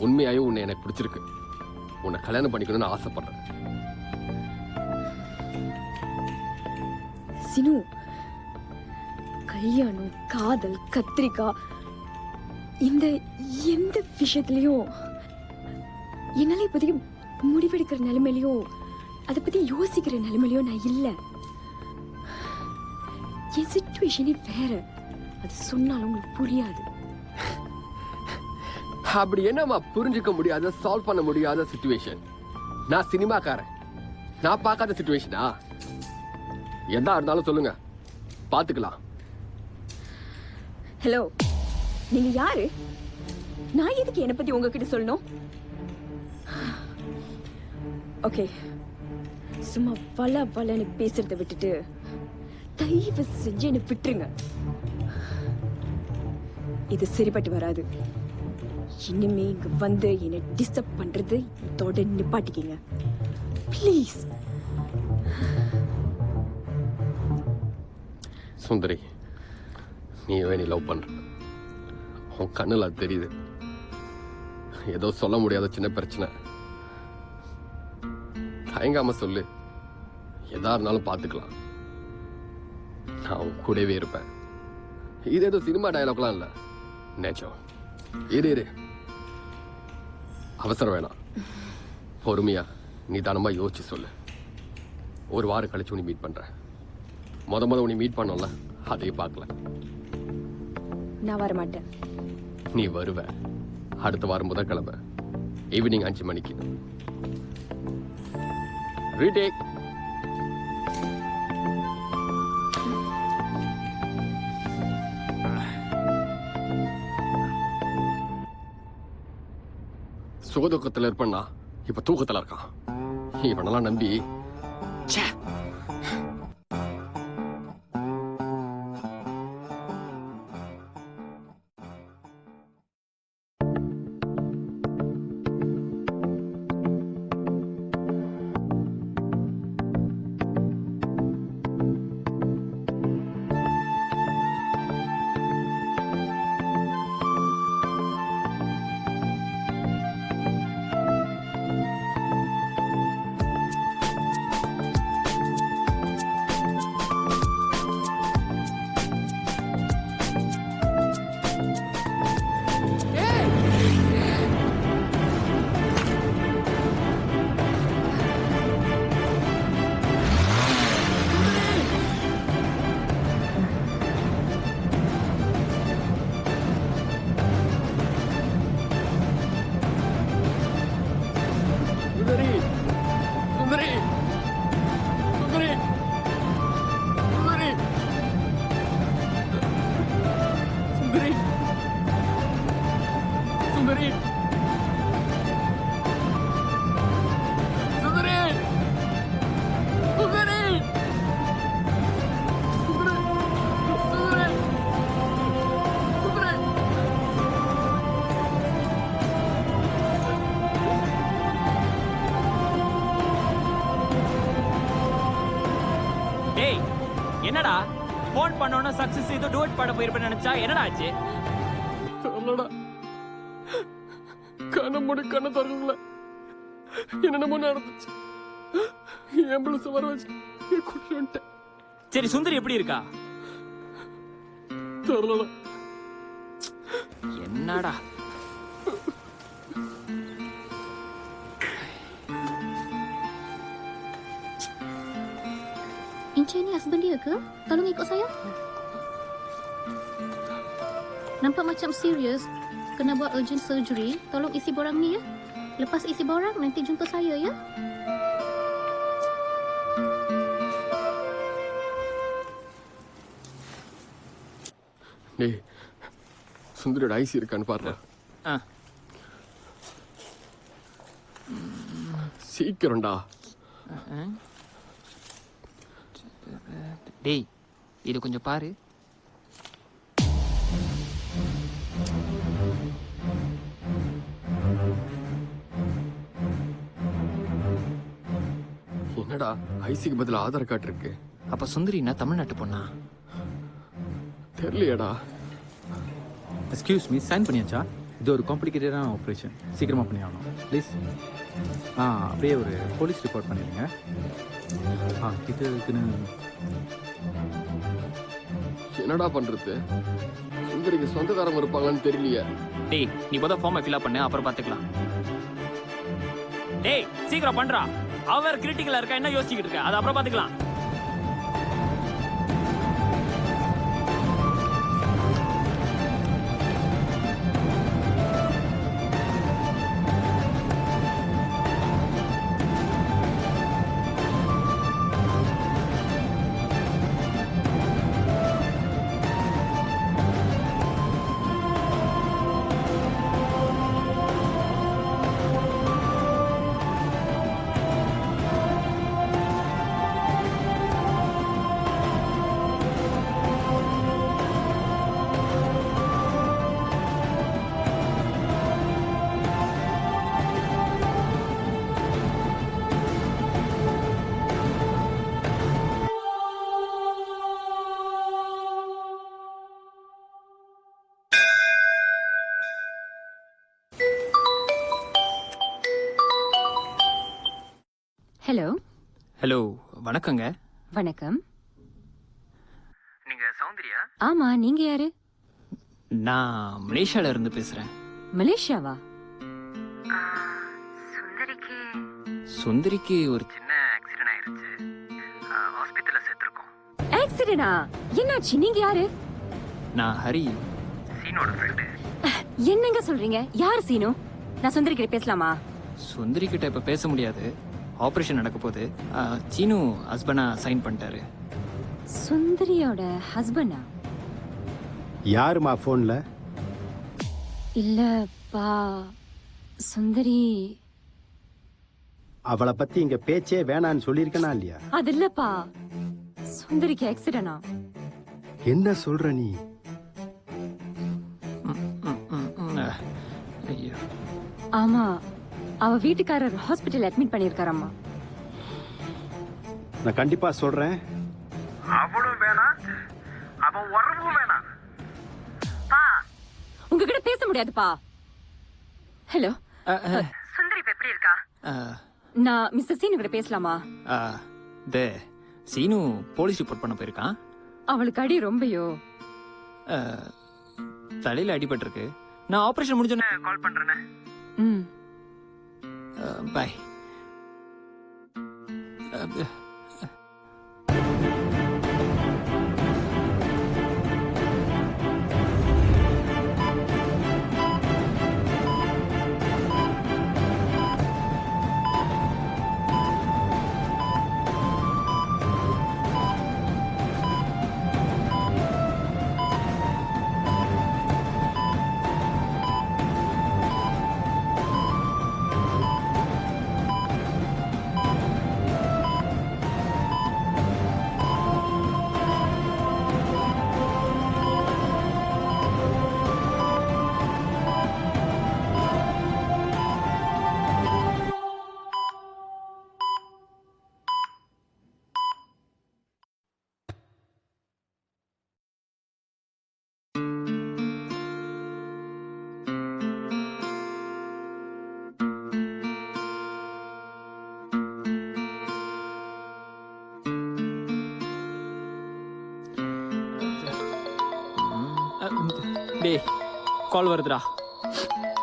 உண்மையாயும் உன்னை எனக்கு பிடிச்சிருக்கு. உன்னை கல்யாணம் பண்ணிக்கணும்னு ஆசைப்படுறேன். சினு, கல்யாணம், காதல், கத்திரிக்காய், இந்த எந்த விஷயத்திலையும் என்னால இப்போதைக்கு முடிவெடுக்கிற நிலைமையிலையும் அதை பத்தி யோசிக்கிற நிலைமையிலையும் நான் இல்ல. என் சிச்சுவேஷனே வேற. அது சொன்னாலும் உங்களுக்கு புரியாது. அப்படி என்னம்மா புரிஞ்சுக்க முடியாத சால்வ் பண்ண முடியாத சிச்சுவேஷன்? நான் சினிமாக்காரன், நான் பார்க்காத சிச்சுவேஷனா? எதா இருந்தாலும் சொல்லுங்க, பாத்துக்கலாம். ஹலோ, நீங்க யாரு? நான் எதுக்கு என்ன பத்தி உங்ககிட்ட சொல்லணும்? ஓகே, சும்மா வளன்னு பேசுறத விட்டுட்டு தயவு செஞ்சு என்ன விட்டுருங்க. இது சரிப்பட்டு வராது. இனிமே இங்க வந்து என்ன டிஸ்டர்ப் பண்றது இதோட நிப்பாட்டிக்கிங்க ப்ளீஸ். சுந்தரி, நீ நீ லவ் பண்ற, உன் கண்ணுல அது தெரியுது. ஏதோ சொல்ல முடியாத சின்ன பிரச்சனை, தயங்காம சொல்லு. எதா இருந்தாலும் பாத்துக்கலாம், நான் உன் கூடவே இருப்பேன். இது ஏதோ சினிமா டயலாக்லாம் இல்ல, நேச்சம். இரு, அவசரம் வேணாம், பொறுமையா நிதானமா யோசிச்சு சொல்லு. ஒரு வாரம் கழிச்சு உன்னை மீட் பண்றேன். முத உன்னை மீட் பண்ணோம்ல, அதையும் பார்க்கல. நான் வர மாட்டேன். நீ வருவ. அடுத்த வாரம் புதன்கிழமை ஈவினிங் 5 மணிக்கு. ரீடேக். சுகதுக்கத்தில் இருப்பண்ணா, இப்ப தூக்கத்துல இருக்கான். இவனெல்லாம் நம்பி ச்சே. என்னடா போன் பண்ணோன்னா சக்சஸ் இது டூட் பாட போயிருப்பேன்னு நினைச்சா என்னடா ஆச்சு? சொல்லடா, கண்ண தரல, என்னென்னமோ நடந்துச்சு. ஆம்புலன்ஸ் வர வச்சு கூட்டிட்டு வந்துட்டேன். சரி, சுந்தரி எப்படி இருக்கா? தெரியலடா. என்னடா Encik ni husband dia ke? Tolong ikut saya. Nampak macam serius. Kena buat urgent surgery. Tolong isi borang ni ya. Lepas isi borang, nanti jumpa saya ya. டேய், சுந்தரியோட ஐசி இருக்கான்னு பாருடா. சீக்கிரம்டா. டேய், இது கொஞ்சம் பாரு. என்னடா ஐசிக்கு பதில் ஆதார் கார்டு இருக்கு? அப்ப சுந்தரி என்ன தமிழ்நாட்டு பொண்ணா? தெரியலையடா. எக்ஸ்கியூஸ் மீ, சைன் பண்ணியாச்சா? இது ஒரு காம்ப்ளிகேட்டடான ஆப்ரேஷன், சீக்கிரமாக பண்ணி ஆகணும் ப்ளீஸ். அப்படியே ஒரு போலீஸ் ரிப்போர்ட் பண்ணிடுங்க. இதுக்குன்னு என்னடா பண்றது? சுந்தரிக்கு சொந்தக்காரங்க இருப்பாங்கன்னு தெரியலையே. டேய், நீ போத ஃபார்மை ஃபில் அப் பண்ணு, அப்புறம் பாத்துக்கலாம். டேய், சீக்கிரம் பண்றா. அவர் கிரிட்டிக்கலா இருக்கா, என்ன யோசிச்சுக்கிட்டு இருக்க? அது அப்புறம் பாத்துக்கலாம். ஹலோ. ஹலோ, வணக்கங்க. வணக்கம். நீங்க சௌந்தர்யா? ஆமா, நீங்க யாரு? நான் மலேசியால இருந்து பேசுறேன். மலேசியாவா? சுந்தரிக்கு சுந்தரிக்கு ஒரு சின்ன ஆக்சிடென்ட் ஆயிருச்சு. ஹாஸ்பிட்டல்ல சேர்த்திருக்கோம். ஆக்சிடென்டா? என்னாச்சு? நீங்க யாரு? நான் ஹரி. சீனோட ஃப்ரெண்டு. என்னங்க சொல்றீங்க? யார் சீனு? நான் சுந்தரி கிட்ட பேசலாமா? சுந்தரி கிட்ட இப்ப பேச முடியாது. ஆபரேஷன் நடக்க போகுது. சீனு ஹஸ்பண்டா சைன் பண்ணிட்டாரு. சுந்தரியோட ஹஸ்பண்டா? யாருமா போன்ல? இல்லப்பா, சுந்தரி. அவளை பத்தி இங்க பேச்சே வேணான்னு சொல்லியிருக்கனா இல்லையா? அது இல்லப்பா, சுந்தரிக்கு ஆக்சிடென்டா? என்ன சொல்ற நீ? ஐயோ. ஆமா, அவ வீட்டுக்காரர் ஹாஸ்பிட்டல் அட்மிட் பண்ணிருக்காரம்மா. நான் கண்டிப்பா சொல்றேன். அவளும் வேணாம், அவன் உறவும் வேணாம். உங்ககிட்ட பேச முடியாதுப்பா. ஹலோ, சுந்தரி இப்ப எப்படி இருக்கா? நான் மிஸ்டர் சீனு கிட்ட பேசலாமா? சீனு போலீஸ் ரிப்போர்ட் பண்ண போயிருக்கான். அவளுக்கு அடி ரொம்பயோ? தலையில அடிபட்டிருக்கு. நான் ஆபரேஷன் முடிஞ்சோன்னு கால் பண்றேனே. ம். பாய். டேய், கால் வருதுடா.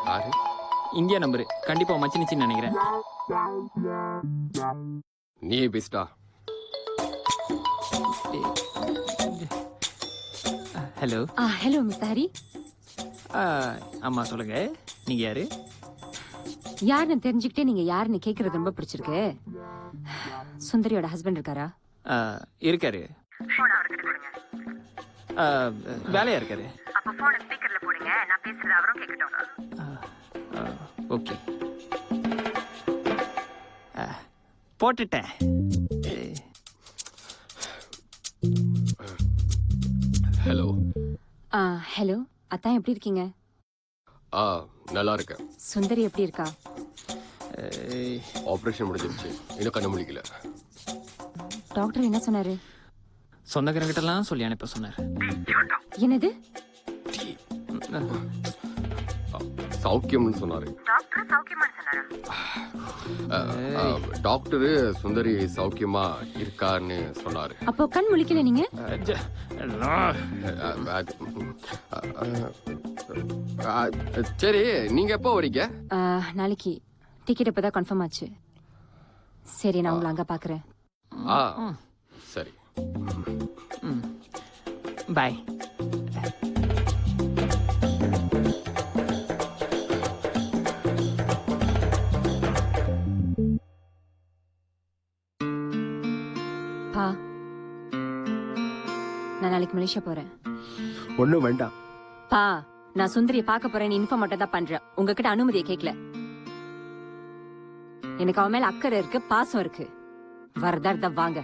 யாரு? India number. கண்டிப்பா மச்சினிச்சின்னு நினைக்கிறேன். நீயே பேசிட்டா. ஹலோ. Hello mister Hari. அம்மா சொல்லுங்க, நீங்க யாரு? யாருன்னு தெரிஞ்சுக்கிட்டே நீங்க யாருன்னு கேக்குறது ரொம்ப பிடிச்சிருக்கு. சுந்தரியோட ஹஸ்பண்ட் இருக்காரா? இருக்காரு. போன் அவர்கிட்ட கொடுங்க. வேலையா இருக்காரு. அப்ப போனை ஸ்பீக்கர்ல போடுங்க, நான் பேசுறது அவரும் கேட்கட்டும். ஓகே, போட்டுட்டேன். ஹலோ. ஹலோ, அத்தான் எப்படி இருக்கீங்க? நல்லா இருக்கேன். சுந்தரி எப்படி இருக்கா? ஆபரேஷன் முடிஞ்சிருச்சு, இன்னும் கண்ணு முழிக்கல. டாக்டர் என்ன சொன்னாரு? சொந்தக்காரங்கிட்டலாம் சொல்லி அனுப்ப சொன்னார். என்னது? சௌக்கியம்னு சொன்னாரு. டாக்டர் சௌக்கியமா சொன்னாரா? டாக்டரு சுந்தரி சௌக்கியமா இருக்கான்னு சொன்னாரு. அப்போ கண் முழிக்கல நீங்க? சரி, நீங்க எப்போ வரீங்க? நாளைக்கு. டிக்கெட் இப்பதான் கன்ஃபார்ம் ஆச்சு. சரி, நான் உங்களை அங்க பாக்குறேன். சரி, பாய். பா, நான் நாளைக்கு மலேசியா போறேன். ஒண்ணும் வேண்டாம். பா, நான் சுந்தரியை பார்க்க போறேன்னு இன்ஃபார்ம் மட்டும் தான் பண்றேன். உங்ககிட்ட அனுமதியை கேட்கல. எனக்கு அவன் மேல அக்கறை இருக்கு, பாசம் இருக்கு. வரதா இருந்தா வாங்க.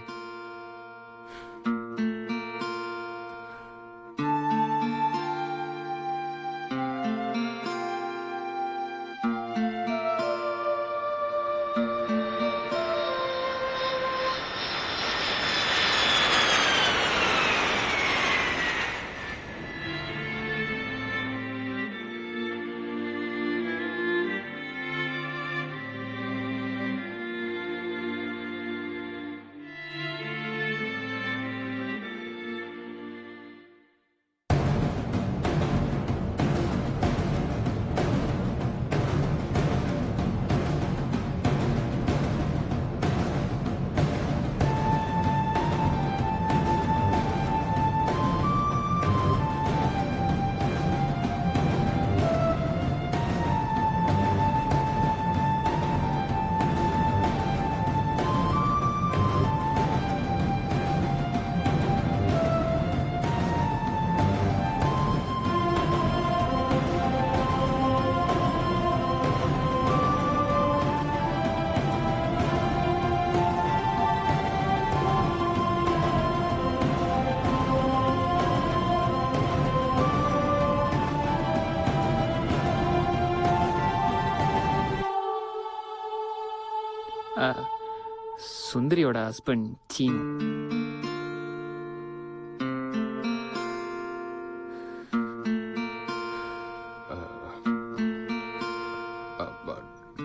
சுந்தரியோட ஹஸ்பண்ட் சீனு.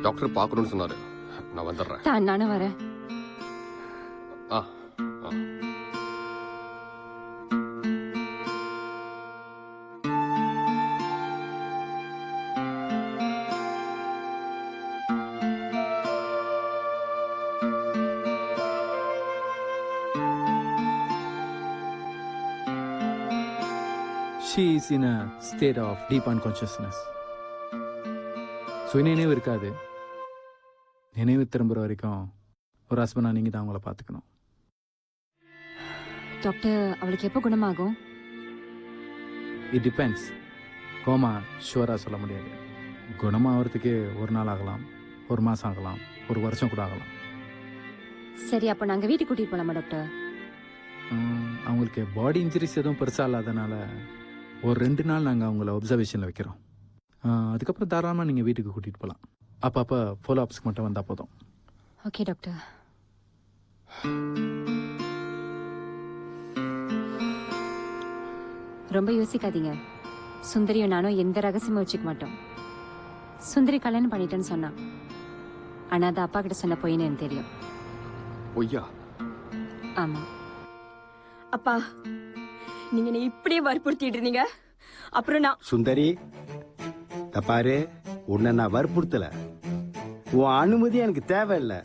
டாக்டர் பார்க்கணும்னு சொன்னாரு. நான் வந்துடுறேன். நானும் வரேன். ஆ ஆ. She is in a state of deep unconsciousness. சுயநினைவு இருக்காது. நினைவு திரும்புற வரைக்கும் ஒரு ஹஸ்பண்டா நீங்க தான் அவங்கள பார்த்துக்கணும். டாக்டர், அவளுக்கு எப்போ குணமாகும்? It depends. கோமா ஷுவரா சொல்ல முடியாது. குணமாகறதுக்கு ஒரு நாள் ஆகலாம், ஒரு மாசம் ஆகலாம், ஒரு வருஷம் கூட ஆகலாம். சரி, அப்போ நாங்கள் வீட்டுக்கு கூட்டிகிட்டு போகலாமா டாக்டர்? அவங்களுக்கு பாடி இன்ஜுரிஸ் எதுவும் பெருசாக இல்லாதனால ஒரு 2 நாள் நாங்கள் அவங்கள ஒப்சர்வேஷனில் வைக்கிறோம். அதுக்கப்புறம் தாராளமாக நீங்கள் வீட்டுக்கு கூட்டிகிட்டு போகலாம். அப்பப்போ ஃபாலோ அப்ஸ்க்கு மட்டும் வந்தால் போதும். Okay doctor. ரொம்ப யோசிக்காதீங்க. சுந்தரியும் நானும் எந்த ரகசியமும் வச்சுக்க மாட்டோம். சுந்தரி கல்யாணம் பண்ணிட்டேன்னு சொன்னான். ஆனால் அது அப்பா கிட்ட சொன்ன பொய்ன்னு எனக்கு தெரியும். பொய்யா? ஆமா. அப்பா, நீங்க என்ன இப்படியே வற்புறுத்திட்டு இருந்தீங்க. அப்புறம் நான் சுந்தரி, பாரு, உன்னை நான் வற்புறுத்தல. உன் அனுமதி எனக்கு தேவையில்லை.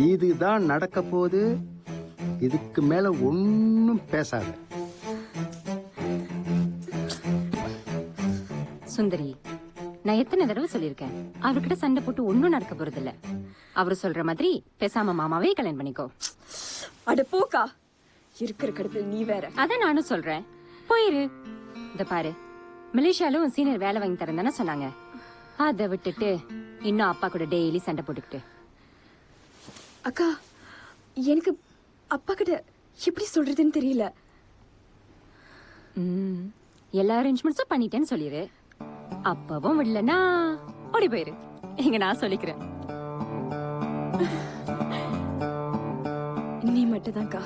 இதுதான் நடக்க போது. இதுக்கு மேல ஒன்னும் பேசாத. சுந்தரி, நான் எத்தனை தடவை சொல்லியிருக்கேன், அவர்கிட்ட சண்டை போட்டு ஒன்னும் நடக்க போறது இல்ல. அவரு சொல்ற மாதிரி பேசாம மாமாவே கல்யாணம் பண்ணிக்கோ. அட போக்கா, இருக்கிற கடத்துல நீ வேற. அதான் நானும் சொல்றேன், போயிரு. இந்த பாரு, மலேசியால உன் சீனியர் வேலை வாங்கி தரேன் தானே சொன்னாங்க. அதை விட்டுட்டு இன்னும் அப்பா கூட டெய்லி சண்டை போட்டுக்கிட்டு. அக்கா, எனக்கு அப்பா கிட்ட எப்படி சொல்றதுன்னு தெரியல. எல்லா அரேஞ்ச்மெண்ட்ஸும் பண்ணிட்டேன்னு சொல்லிடு. அப்பவும் விடலன்னா ஓடி போயிரு. இங்க நான் சொல்லிக்கிறேன். நீ மட்டும் தான்க்கா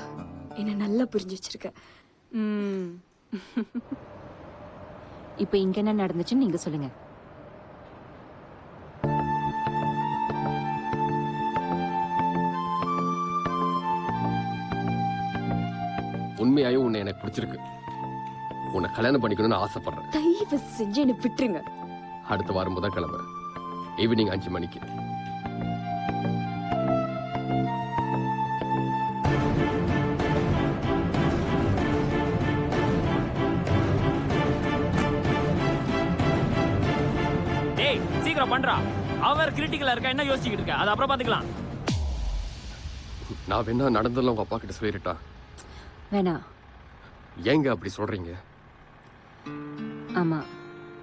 என்ன நல்லா புரிஞ்சு வச்சிருக்க. இப்ப இங்க என்ன நடந்துச்சுன்னு நீங்க சொல்லுங்க. உண்மையாயும் உன்னை எனக்கு பிடிச்சிருக்கு. உன்னை கல்யாணம் பண்ணிக்கணும்னு ஆசைப்படுறேன். தயவு செஞ்சு என்ன விட்டுருங்க. அடுத்த வாரம் புதன்கிழமை ஈவினிங் 5 மணிக்கு. டேய், சீக்கிரம் பண்றா. அவர் கிரிட்டிக்கலா இருக்கா, என்ன யோசிச்சுக்கிட்டு இருக்க? அது அப்புறம் பாத்துக்கலாம். நான் வேணா நடந்ததுல உங்க அப்பா கிட்ட சொல்லிட்டா? வேணாம். ஏங்க அப்படி சொல்றீங்க? ஆமா,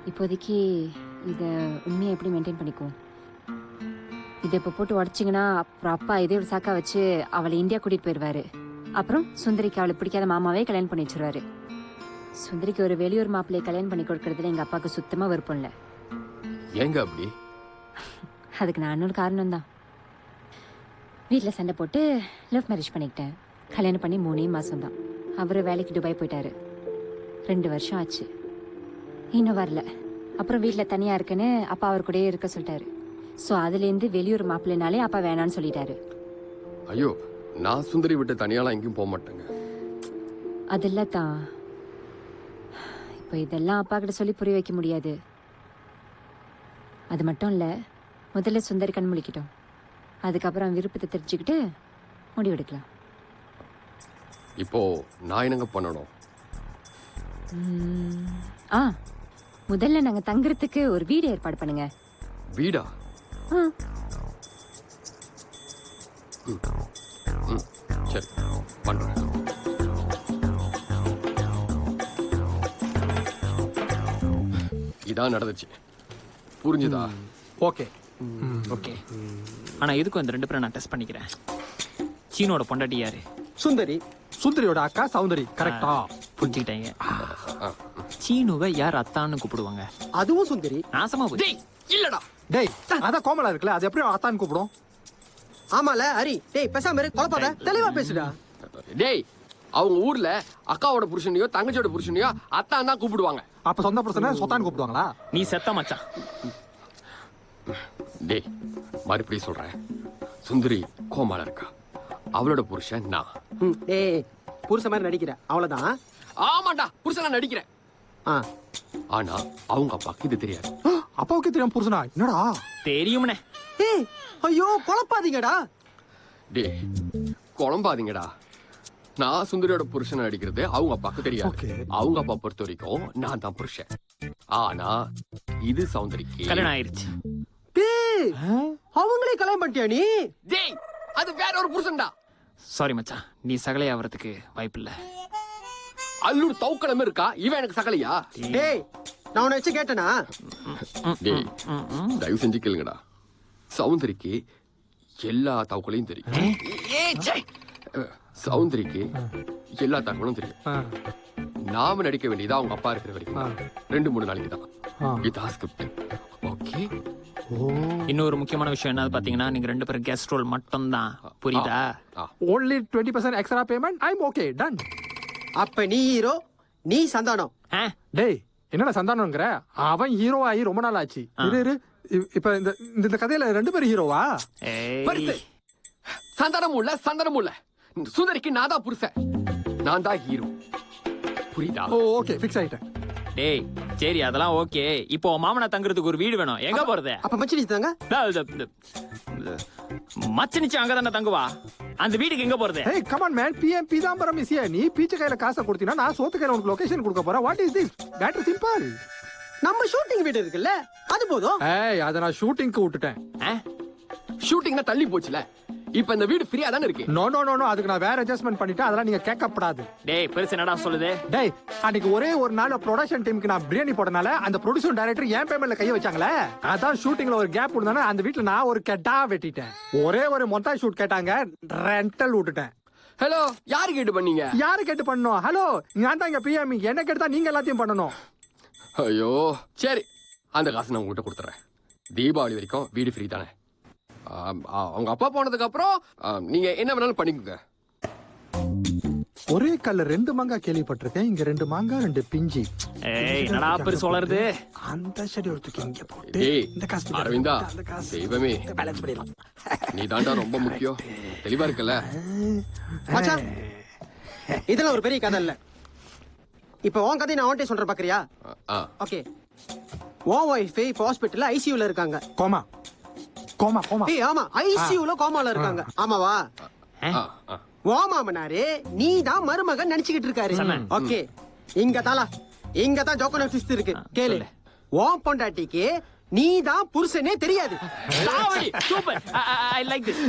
இப்போதைக்கு இத உண்மையை எப்படி மெயின்டைன் பண்ணிக்குவோம்? இதை இப்போ போட்டு உடச்சிங்கன்னா அப்புறம் அப்பா இதே ஒரு சாக்கா வச்சு அவளை இந்தியா கூட்டிட்டு போயிடுவாரு. அப்புறம் சுந்தரிக்கு அவளை பிடிக்காத மாமாவே கல்யாணம் பண்ணி வச்சிருவாரு. சுந்தரிக்கு ஒரு வெளியூர் மாப்பிள்ளையை கல்யாணம் பண்ணி கொடுக்கறதுல எங்க அப்பாவுக்கு சுத்தமா விருப்பம் இல்லை. ஏங்க அப்படி? அதுக்கு நான் இன்னொரு காரணம் தான். வீட்டில் சண்டை போட்டு லவ் மேரேஜ் பண்ணிக்கிட்டேன். கல்யாணம் பண்ணி 3 மாசம் தான். அவரு வேலைக்கு துபாய் போயிட்டாரு. 2 வருஷம் ஆச்சு, இன்னும் வரல. அப்புறம் வீட்டில் தனியா இருக்குன்னு அப்பா அவர் கூடயே இருக்க சொல்லிட்டாரு. ஸோ அதுலேருந்து வெளியூர் மாப்பிள்ளைனாலே அப்பா வேணான்னு சொல்லிட்டாரு. ஐயோ, நான் சுந்தரி விட்டு தனியாலாம் எங்கேயும் போக மாட்டேங்க. அதில்ல தான். இப்போ இதெல்லாம் அப்பா கிட்ட சொல்லி புரிய வைக்க முடியாது. அது மட்டும் இல்லை, முதல்ல சுந்தரி கண் முழிக்கிட்டோம். அதுக்கப்புறம் விருப்பத்தை தெரிஞ்சுக்கிட்டு முடிவெடுக்கலாம். இப்போ நான் என்னங்க பண்ணணும்? முதல்ல நாங்க தங்குறதுக்கு ஒரு வீடு ஏற்பாடு பண்ணுங்க. வீடா? சரி, பண்றேன். இதான் நடந்துச்சு, புரிஞ்சுதா? Okay okay. ஆனா எதுக்கும் இந்த 2 பேரும் நான் டெஸ்ட் பண்ணிக்கிறேன். சீனோட பொண்டாட்டி யாரு? சுந்தரி. சுந்தரியோட அக்கா சௌந்தரி. கரெக்டா புரிஞ்சுக்கிட்டீங்க. சீனுவை யார் அத்தான்னு கூப்பிடுவாங்க? அதுவும் சுந்தரி. நாசமா போய் இல்லடா. டேய், அதான் கோமலா இருக்குல்ல, அது எப்படி அத்தான்னு கூப்பிடும்? ஆமால ஹரி. டேய் பேசாம இரு, குழப்பாத, தெளிவா பேசுடா. டேய் அவங்க ஊர்ல அக்காவோட புருஷனையோ தங்கச்சியோட புருஷனையோ அத்தான் தான் கூப்பிடுவாங்க. அப்ப சொந்த புருஷனை சொத்தான்னு கூப்பிடுவாங்களா? நீ செத்த மச்சான். டேய் மறுபடியும் சொல்றேன், சுந்தரி கோமால இருக்கா, அவளோட புருஷன் நான். டேய் புருஷ மாதிரி நடிக்கிற அவ்வளவுதான். ஆமாண்டா புருஷனா நடிக்கிறேன். ஆ. ஆனா அவங்க அப்பாக்கு இது தெரியாது. அப்பாவுக்கு தெரியாம புருஷனா? என்னடா தெரியும்னே. ஏய் ஐயோ குழப்பாதீங்கடா. டேய் குழம்பாதீங்கடா. நான் சுந்தரியோட புருஷனை நடிக்கிறது அவங்க அப்பாக்கு தெரியாது. அவங்க அப்பா பொறுத்த வரைக்கும் நான் தான் புருஷன். ஆனா இது சௌந்தரிக்கு கல்யாணம் ஆயிருச்சு. டேய் அவங்களே கல்யாணம் பண்ணிட்டியா நீ? டேய் அது வேற ஒரு புருஷன்டா. சாரி மச்சான், நீ சகலை ஆவறதுக்கு வாய்ப்பில்ல. அல்லூர் தௌக்கலம் இருக்கா, இவன் எனக்கு சகலையா? டேய் நான் உன்னை வச்சு கேட்டனா? டேய் தயவு செஞ்சு கேளுங்கடா. சௌந்தரிக்கு எல்லா தகவலையும் தெரியும். சௌந்தரிக்கு எல்லா தகவலும் தெரியும். நாம நடிக்க வேண்டியதா அவங்க அப்பா இருக்கிற வரைக்கும் 2-3 நாளைக்கு தான். இதான் ஸ்கிரிப்ட். ஓகே. இன்னொரு முக்கியமான விஷயம் என்னது பாத்தீங்கன்னா, நீங்க 2 பேரும் கெஸ்ட் ரோல் மட்டும் தான். புரியுதா? only 20% extra payment, I'm okay, done. அப்ப நீ ஹீரோ, நீ சந்தானம். டேய் என்னடா சந்தானம்ங்கற? அவன் ஹீரோ ஆகி ரொம்ப நாள் ஆச்சு. இரு இப்ப இந்த கதையில 2 பேரும் ஹீரோவா? பரிசு சந்தனமும் இல்ல சந்தனமும் இல்ல. சுந்தரிக்கு நான் தான் புருஷன், நான் தான் ஹீரோ. புரியுதா? ஓகே ஃபிக்ஸ் ஆயிட்டேன். டேய் சரி அதெல்லாம் ஓகே. இப்போ மாமனா தங்குறதுக்கு ஒரு வீடு வேணும். எங்க போறது? அப்ப மச்சினிச்சு தாங்க. மச்சனிச்சு அங்க தானே தங்குவா. அந்த வீட்டுக்கு எங்க போறது? Hey come on man, PM Pitambaram is here. நீ பீச்ச கையில காசை கொடுத்தீனா நான் சோத்து கையில உனக்கு லொகேஷன் கொடுக்க போறேன். What is this? That is simple. நம்ம ஷூட்டிங் வீடு இருக்குல்ல, அது போதும். ஏய் அத நான் ஷூட்டிங்க்கு விட்டுட்டேன். ஷூட்டிங்னா தள்ளி போச்சுல. இப்ப இந்த வீடு ஃப்ரீயா தான இருக்கு. நோ நோ நோ நோ, அதுக்கு நான் வேற அட்ஜஸ்ட்மென்ட் பண்ணிட்டேன். அதெல்லாம் நீங்க கேட்கப்படாது. டேய் பெருசு என்னடா சொல்லுது? டேய் அன்னைக்கு ஒரே ஒரு நாள் ப்ரொடக்ஷன் டீமுக்கு நான் பிரியாணி போடனால அந்த ப்ரொடியூசர் டைரக்டர் ஏன் பேமெண்ட்ல கைய வச்சாங்களே. அதான் ஷூட்டிங்ல ஒரு கேப் விடுதானே, அந்த வீட்ல நான் ஒரு கெட்டா வெட்டிட்டேன். ஒரே ஒரு மொத்தா ஷூட் கேட்டாங்க, ரெண்டல் விட்டுட்டேன். ஹலோ யாரு கேட்டு பண்ணீங்க? யாரு கேட்டு பண்ணணும்? ஹலோ நான் தான் இங்க பிஎம். என்ன கேட்டா நீங்க எல்லாத்தையும் பண்ணணும். ஐயோ சரி, அந்த காசு நான் உங்ககிட்ட கொடுத்துறேன். தீபாவளி வரைக்கும் வீடு ஃப்ரீ தானே. அவங்க அப்பா போனதுக்கு அப்புறம் நீங்க என்ன வேணாலும் பண்ணிக்கோங்க. ஒரே கல்ல 2 மாங்காய் கேள்விப்பட்டிருக்கேன். இங்க 2 மாங்காய் 2 பிஞ்சி. ஏய் என்னடா பெருசு வளருது? அந்த ஷெட்யூல் தூக்கி இங்க போட்டு டேய் இந்த காசு அரவிந்தா தெய்வமே, பேலன்ஸ் பண்ணிடலாம். நீ தாண்டா ரொம்ப முக்கியம். தெளிவா இருக்கல மச்சான், இதெல்லாம் ஒரு பெரிய கதை இல்ல. இப்போ உன் கதை நான் அவன்கிட்ட சொல்றேன் பாக்குறியா? ஓகே. உன் ஒய்ஃப் இப்போ ஹாஸ்பிட்டல்ல ஐசியூல இருக்காங்க. Coma coma coma. ஏய் ஆமா, ஐசியூல கோமால இருக்காங்க. ஆமாவா? ஓ மாமனாரே நீ தான் மருமகன் நினைச்சுக்கிட்டு இருக்காரு. ஓகே இங்க தான் ஜோக்கன ட்விஸ்ட் இருக்கு. கேளு. ஓ பொண்டாட்டிக்கு நீ தான் புருஷனே தெரியாது. Super, I like this.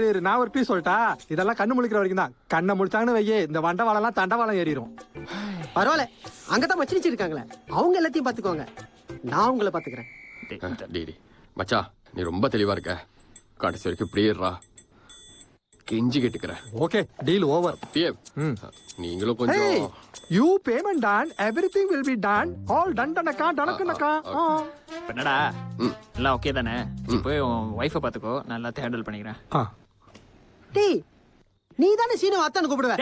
இரு நான் ஒரு பீஸ் சொல்லிட்டா. இதெல்லாம் கண்ணு முழிக்கிற வரைக்கும் தான். கண்ணை முழிச்சாங்கன்னு வையே இந்த வண்டவாளம்லாம் தண்டவாளம் ஏறிடும். பரவாயில்ல, அங்கதான் மச்சினிச்சு இருக்காங்களே, அவங்க எல்லாத்தையும் பாத்துக்கோங்க, நான் உங்களை பாத்துக்கிறேன். டேய் மச்சா, நீ ரொம்ப தெளிவா இருக்க. கடைசி வரைக்கும் இப்படியேறா, கெஞ்சி கேட்டுக்கிறேன். Okay deal over. நீங்களும் கொஞ்சம் you payment done, everything will be done, all done டனக்கா டனக்கனக்கா. என்னடா எல்லாம் ஓகே தானே? போய் உன் வைஃபை பாத்துக்கோ, நான் எல்லாத்தையும் ஹேண்டில் பண்ணிக்கிறேன். டேய் நீ தானே சீனு அத்தான்னு கூப்பிடுவ.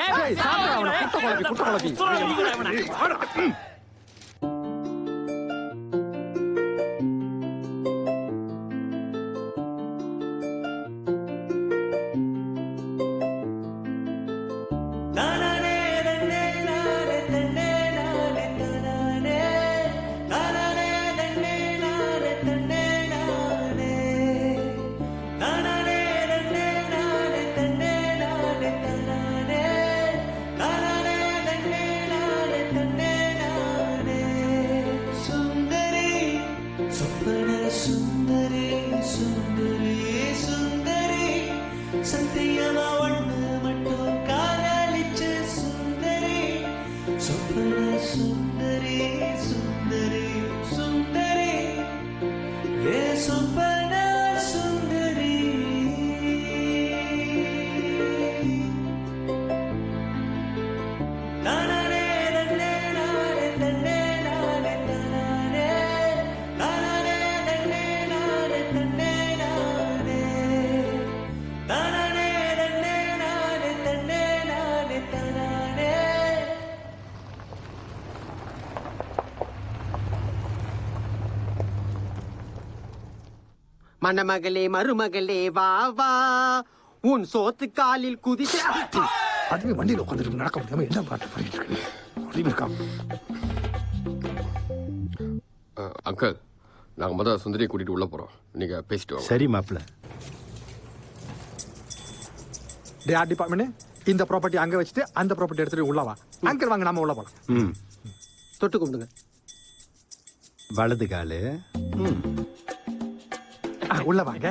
மணமகளே மருமகளே வா வா உன் சோத்து காலில் குதிச்சு அதுவே வண்டியில் உட்காந்துட்டு நடக்க முடியாம என்ன பாட்டு பண்ணிட்டு இருக்கு அறிவு இருக்கா? அங்கிள் நாங்க முதல்ல சுந்தரியை கூட்டிட்டு உள்ள போறோம், நீங்க பேசிட்டு வாங்க. சரி மாப்பிள்ள. ஆர்ட் டிபார்ட்மெண்ட் இந்த ப்ராப்பர்ட்டி அங்க வச்சுட்டு அந்த ப்ராப்பர்ட்டி எடுத்துட்டு உள்ள வா. அங்கிள் வாங்க, நாம உள்ள போலாம். ம். தொட்டு கும்பிடுங்க. வலது காலு. ம். உள்ள வாங்க.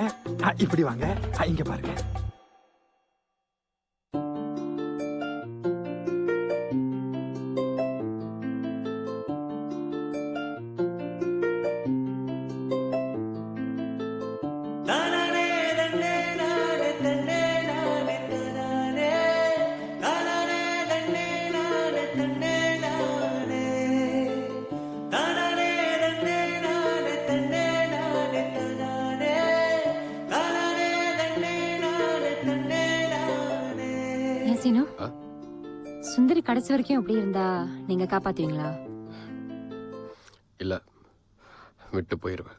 இப்படி வாங்க. இங்க பாருங்க. சீனு, சுந்தரி கடைசி வரைக்கும் எப்படி இருந்தா நீங்க காப்பாத்துவீங்களா? இல்ல, விட்டு போயிருவேன்.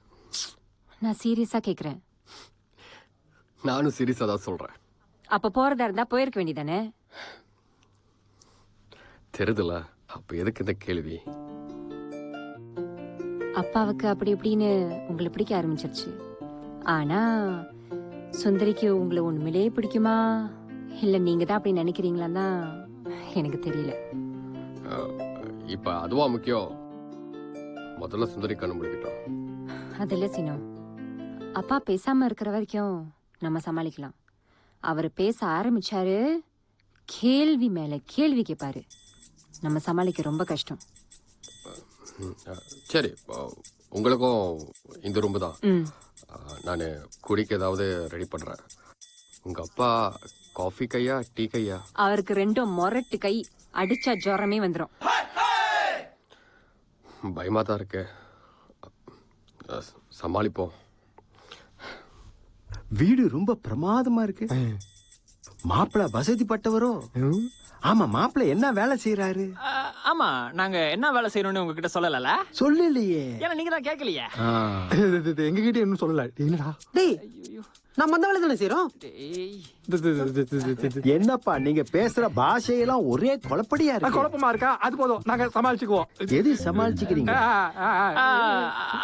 நான் சீரியஸா கேக்குறேன். நானும் சீரியஸா தான் சொல்றேன். அப்ப போறதா இருந்தா போயிருக்க வேண்டியதானே? தெரியுதுல, அப்ப எதுக்கு இந்த கேள்வி? அப்பாவுக்கு அப்படி இப்படின்னு உங்களை பிடிக்க ஆரம்பிச்சிருச்சு. ஆனா சுந்தரிக்கு உங்களை உண்மையிலேயே பிடிக்குமா இல்ல நீங்க தான் அப்படி நினைக்கிறீங்களான்னு தான் எனக்கு தெரியல. இப்ப அதுவா முக்கியம்? முதல்ல சுந்தரி கண்ணு முடிக்கிட்டோம். அதில்ல சீனு, அப்பா பேசாம இருக்கிற வரைக்கும் நம்ம சமாளிக்கலாம். அவர் பேச ஆரம்பிச்சாரு, கேள்வி மேல கேள்வி கேட்பாரு. நம்ம சமாளிக்க ரொம்ப கஷ்டம். சரி, உங்களுக்கும் இந்த ரூம் தான். நான் குடிக்க ஏதாவது ரெடி பண்றேன். உங்க அப்பா காஃபி கையா டீ கையா? அவருக்கு ரெண்டும் மொரட்டு கை, அடிச்சா ஜுரமே வந்துடும். பயமா தான் இருக்கு, சமாளிப்போம். வீடு ரொம்ப பிரமாதமா இருக்கு. மாப்பிள்ள வசதிப்பட்டவரோ? ஆமா, மாப்பிள்ள என்ன வேலை செய்யறாரு? ஆமா, நாங்க என்ன வேலை செய்யறோம்னு உங்ககிட்ட சொல்லல. சொல்லலையே. ஏன்னா நீங்க தான் கேட்கலையே. எங்க கிட்ட இன்னும் சொல்லல. என்னடா டேய், நம்ம அந்த வேலை தானே செய்யறோம். என்னப்பா நீங்க பேசுற பாஷையெல்லாம் ஒரே குழப்படியா இருக்கு. குழப்பமா இருக்கா? அது போதும், நாங்க சமாளிச்சுக்குவோம். எது சமாளிச்சுக்கிறீங்க?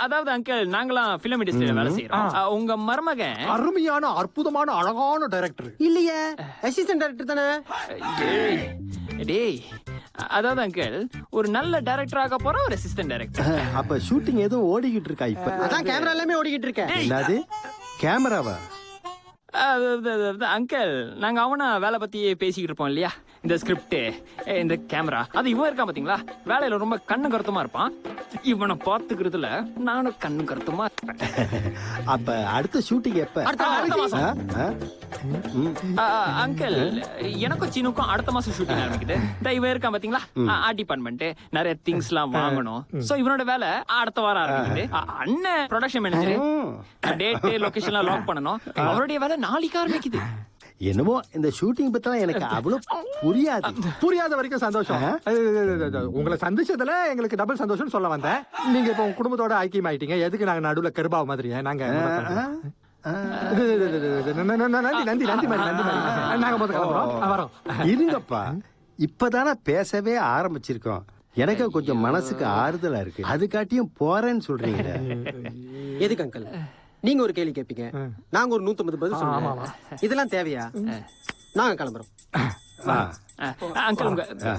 அதாவது அங்கிள், நாங்களாம் பிலிம் இண்டஸ்ட்ரியில வேலை செய்யறோம். உங்க மருமகன் அருமையான அற்புதமான அழகான டைரக்டர். இல்லையே, அசிஸ்டன்ட் டைரக்டர் தானே. டேய், அதாவது அங்கிள், ஒரு நல்ல டைரக்டர் ஆக போற ஒரு அசிஸ்டன்ட் டைரக்டர். அப்ப ஷூட்டிங் எதுவும் ஓடிக்கிட்டு இருக்கா இப்ப? அதான் கேமரா எல்லாமே ஓடிக்கிட்டு இருக்கேன். என்னது கேமராவா? அங்கிள், நாங்க அவனா வேலை பத்தி பேசிக்கிட்டு இருப்போம் இல்லையா? இந்த ஸ்கிரிப்ட், இந்த கேமரா, அது இவன் இருக்கான் பாத்தீங்களா? வேலையில ரொம்ப கண்ணு கருத்துமா இருப்பான். இவனை பாத்துக்கிறதுல நானும் கண்ணு கருத்துமா இருப்பேன். அப்ப அடுத்த ஷூட்டிங் எப்ப? அடுத்த மாசம். அங்கிள், எனக்கும் சீனுக்கும் அடுத்த மாசம் ஷூட்டிங் ஆரம்பிக்குது. இவன் இருக்கான் பாத்தீங்களா, ஆர்ட் டிபார்ட்மெண்ட், நிறைய திங்ஸ் எல்லாம் வாங்கணும். சோ இவனோட வேலை அடுத்த வாரம் ஆரம்பிக்குது. அண்ணன் ப்ரொடக்ஷன் மேனேஜர், டேட் லொகேஷன் எல்லாம் லாக் பண்ணணும். அவருடைய வேலை நாளைக்கு ஆரம்பிக்குது. என்னமோ இந்த ஷூட்டிங் பத்தி எனக்கு அவ்வளவு புரியாத வரைக்கும் சந்தோஷம். உங்களை சந்திச்சதுல எங்களுக்கு டபுள் சந்தோஷம் சொல்ல வந்தேன். நீங்க இப்ப உங்க குடும்பத்தோட ஐக்கியம் ஆயிட்டீங்க. எதுக்கு நாங்க நடுவுல கருபாவ மாதிரி? நாங்க நன்றி நன்றி மாதிரி நாங்க முதல்ல வரோம். இருங்கப்பா, இப்பதானே பேசவே ஆரம்பிச்சிருக்கோம். எனக்கு கொஞ்சம் மனசுக்கு ஆறுதலா இருக்கு. அதுக்காட்டியும் போறேன்னு சொல்றீங்க. எதுக்கு அங்கிள் நீங்க ஒரு கேள்வி கேட்பீங்க, நாங்க ஒரு 150 பதில் சொல்லுவோம். இதெல்லாம் தேவையா? நாங்க கிளம்புறோம். அங்கிள்,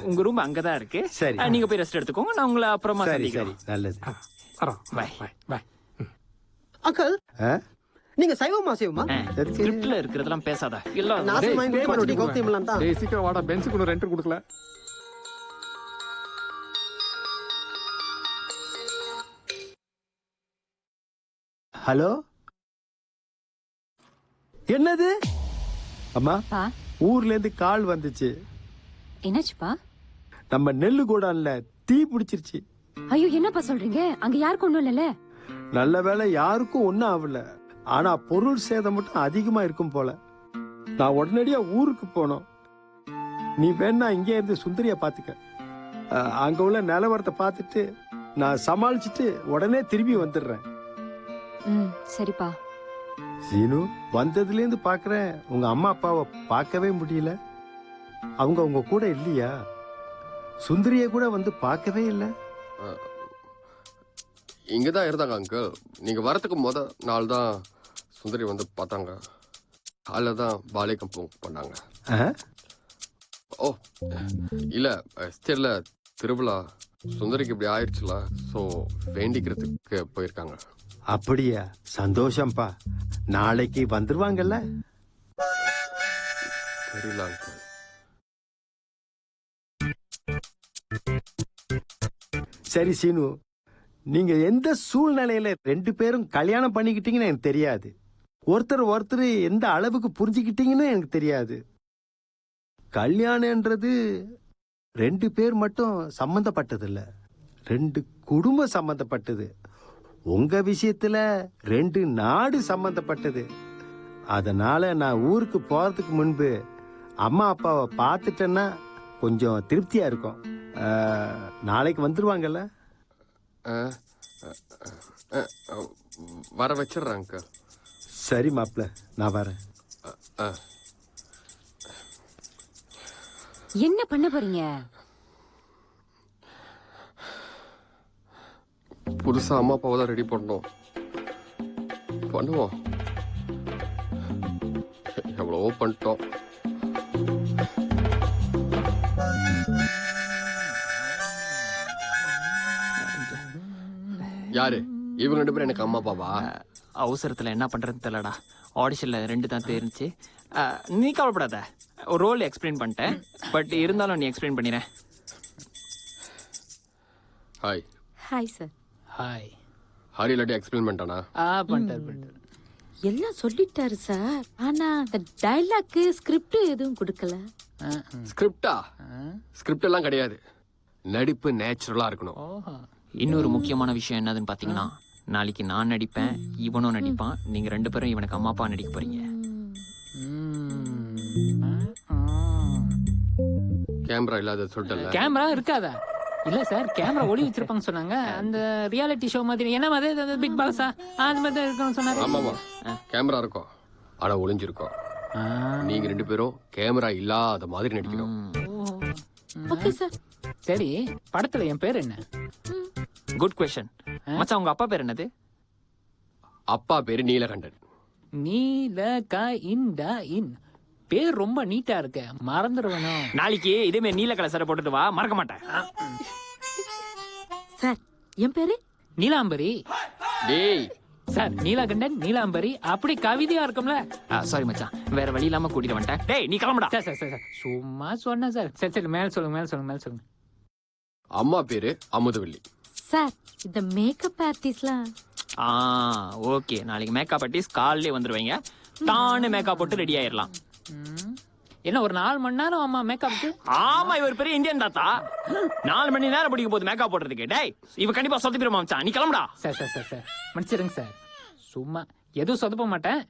உங்க ரூம் அங்கதான் இருக்கு. சரி, நீங்க போய் ரெஸ்ட் எடுத்துக்கோங்க. நான் உங்களை அப்புறமா சந்திக்கிறேன். நல்லது. அங்கிள், நீங்க சைவமா செய்வோமா? ஸ்கிரிப்ட்ல இருக்கிறதெல்லாம் பேசாத. எல்லாம் நாசம் வாங்கி பச்சடி கௌத்தியம்லாம் தான். டேய், சீக்கிரம் வாடா, பெஞ்சுக்கு ரெண்ட் கொடுக்கல. ஹலோ, என்னது? அம்மா, ஊர்ல இருந்து கால் வந்துச்சு. என்னாச்சுப்பா? நம்ம நெல்லு கூடான்ல தீ பிடிச்சிருச்சு. ஐயோ, என்னப்பா சொல்றீங்க? அங்க யாருக்கும் ஒண்ணும் இல்லல? நல்ல வேளை யாருக்கும் ஒண்ணும் ஆகல. ஆனா பொருள் சேதம் மட்டும் அதிகமா இருக்கும் போல. நான் உடனடியா ஊருக்கு போனோம். நீ வேணா இங்கே இருந்து சுந்தரிய பாத்துக்க. அங்க உள்ள நிலவரத்தை பார்த்துட்டு நான் சமாளிச்சுட்டு உடனே திரும்பி வந்துடுறேன். சரிப்பா. சீனு, வந்ததுலேருந்து பார்க்குறேன் உங்க அம்மா அப்பாவை பார்க்கவே முடியல. அவங்க உங்க கூட இல்லையா? சுந்தரிய கூட வந்து பார்க்கவே இல்லை. இங்கே தான் இருந்தாங்க அங்கிள். நீங்கள் வரத்துக்கு நாள் தான் சுந்தரி வந்து பார்த்தாங்க. அதில் தான் பாலே கம்பம் பண்ணாங்க. ஓ இல்லை, எஸ்டேட்ல திருவிழா சுந்தரிக்கு இப்படி ஆயிடுச்சுல, ஸோ வேண்டிக்கிறதுக்கு போயிருக்காங்க. அப்படியா? சந்தோஷம்ப்பா. நாளைக்கு வந்துருவாங்கல்ல? தெரியல அங்கிள். சரி சீனு, நீங்க எந்த சூழ்நிலையில 2 பேரும் கல்யாணம் பண்ணிக்கிட்டீங்கன்னு எனக்கு தெரியாது. ஒருத்தர் எந்த அளவுக்கு புரிஞ்சுக்கிட்டீங்கன்னு எனக்கு தெரியாது. கல்யாணம்ன்றது 2 பேர் மட்டும் சம்பந்தப்பட்டது இல்ல, 2 குடும்பம் சம்பந்தப்பட்டது. உங்க விஷயத்துல 2 நாடு சம்பந்தப்பட்டது. அதனால நான் ஊருக்கு போறதுக்கு முன்பு அம்மா அப்பாவை பார்த்துட்டேன்னா கொஞ்சம் திருப்தியா இருக்கும். நாளைக்கு வந்துருவாங்கல்ல? வர வச்சிடுறேன் அங்கிள். சரி மாப்பிள்ள, நான் வரேன். என்ன பண்ண போறீங்க? புதுசா அம்மா அப்பாவை தான் ரெடி பண்ணோம். பண்ணுவோம். எவ்வளவோ பண்ணிட்டோம். யாரு இவங்க 2 பேரும்? எனக்கு அம்மா அப்பாவா? அவசரத்தில் என்ன பண்ணுறதுன்னு தெரியலடா. ஆடிஷனில் 2 தான் தெரிஞ்சு. நீ கவலைப்படாத, ஒரு ரோல் எக்ஸ்பிளைன் பண்ணிட்டேன். பட் இருந்தாலும் நீ எக்ஸ்பிளைன் பண்ணிடுறேன். Hi. Hi sir. Hi. Harry இல்லாட்டி எக்ஸ்பிளைன் பண்ணிட்டானா? பண்ணிட்டார். எல்லாம் சொல்லிட்டாரு சார். ஆனா அந்த டைலாக் ஸ்கிரிப்ட் எதுவும் கொடுக்கல. ஸ்கிரிப்டா? ஸ்கிரிப்ட் எல்லாம் கிடையாது. நடிப்பு நேச்சுரலா இருக்கணும். இன்னொரு முக்கியமான விஷயம் என்னதுன்னு பாத்தீங்கன்னா, நாளைக்கு நான் நடிப்பேன், இவனும் நடிப்பான். நீங்க 2 பேரும் இவனுக்கு அம்மா அப்பா நடிக்க போறீங்க. கேமரா இல்லாத சொல்லிட்டல. கேமரா இருக்காதா? இல்ல சார், கேமரா ஒளி வச்சிருப்பாங்க சொன்னாங்க. அந்த ரியாலிட்டி ஷோ மாதிரி. என்ன மாதிரி பிக் பாஸா அந்த மாதிரி இருக்குன்னு சொன்னாங்க. ஆமாமா, கேமரா இருக்கும், ஆனா ஒளிஞ்சிருக்கும். நீங்க 2 பேரும் கேமரா இல்லாத மாதிரி நடிக்கணும். Okay sir. சரி, படத்துல என் பேர் என்ன? Good question. மச்சான், உங்க அப்பா பேர் என்னது? அப்பா பேரு நீலகண்டன். நீலகண்டன் பேர் ரொம்ப நீட்டா இருக்கு, மறந்துடுவேணும். நாளைக்கு இதே மாதிரி நீல கலர் சட்டை போட்டுட்டு வா, மறக்க மாட்டேன். சார், என் பேரு நீலாம்பரி. டேய் சார், நீலகண்டன் நீலாம்பரி அப்படி கவிதையா இருக்கும்ல. சாரி மச்சான், வேற வழி இல்லாம கூட்டிட்டு வந்துட்டேன். டேய் நீ கிளம்புடா. சார் சார் சார் சும்மா சொன்னேன் சார். சரி சரி, மேல சொல்லுங்க மேல சொல்லுங்க மேல சொல்லுங்க. அம்மா பேரு அமுதவள்ளி. சார், இந்த மேக்கப் ஆர்டிஸ்ட்லாம். ஓகே, நாளைக்கு மேக்கப் ஆர்டிஸ்ட் காலையிலே வந்துருவீங்க. தானே மேக்கப் போட்டு ரெடி ஆயிடலாம். என்ன ஒரு 4 மணி நேரம் அம்மா மேக்கப்க்கு? ஆமா, இவர் பெரிய இந்தியன் தாத்தா. 4 மணி நேரம் பிடிக்க போகுது மேக்கப் போடுறதுக்கு. டேய் இவ கண்டிப்பா சொதப்பிடுமா மச்சான், நீ கிளம்புடா. சார் சார் சார் சார் மன்னிச்சிருங்க சார், சும்மா எதுவும் சொதப்ப மாட்டேன்,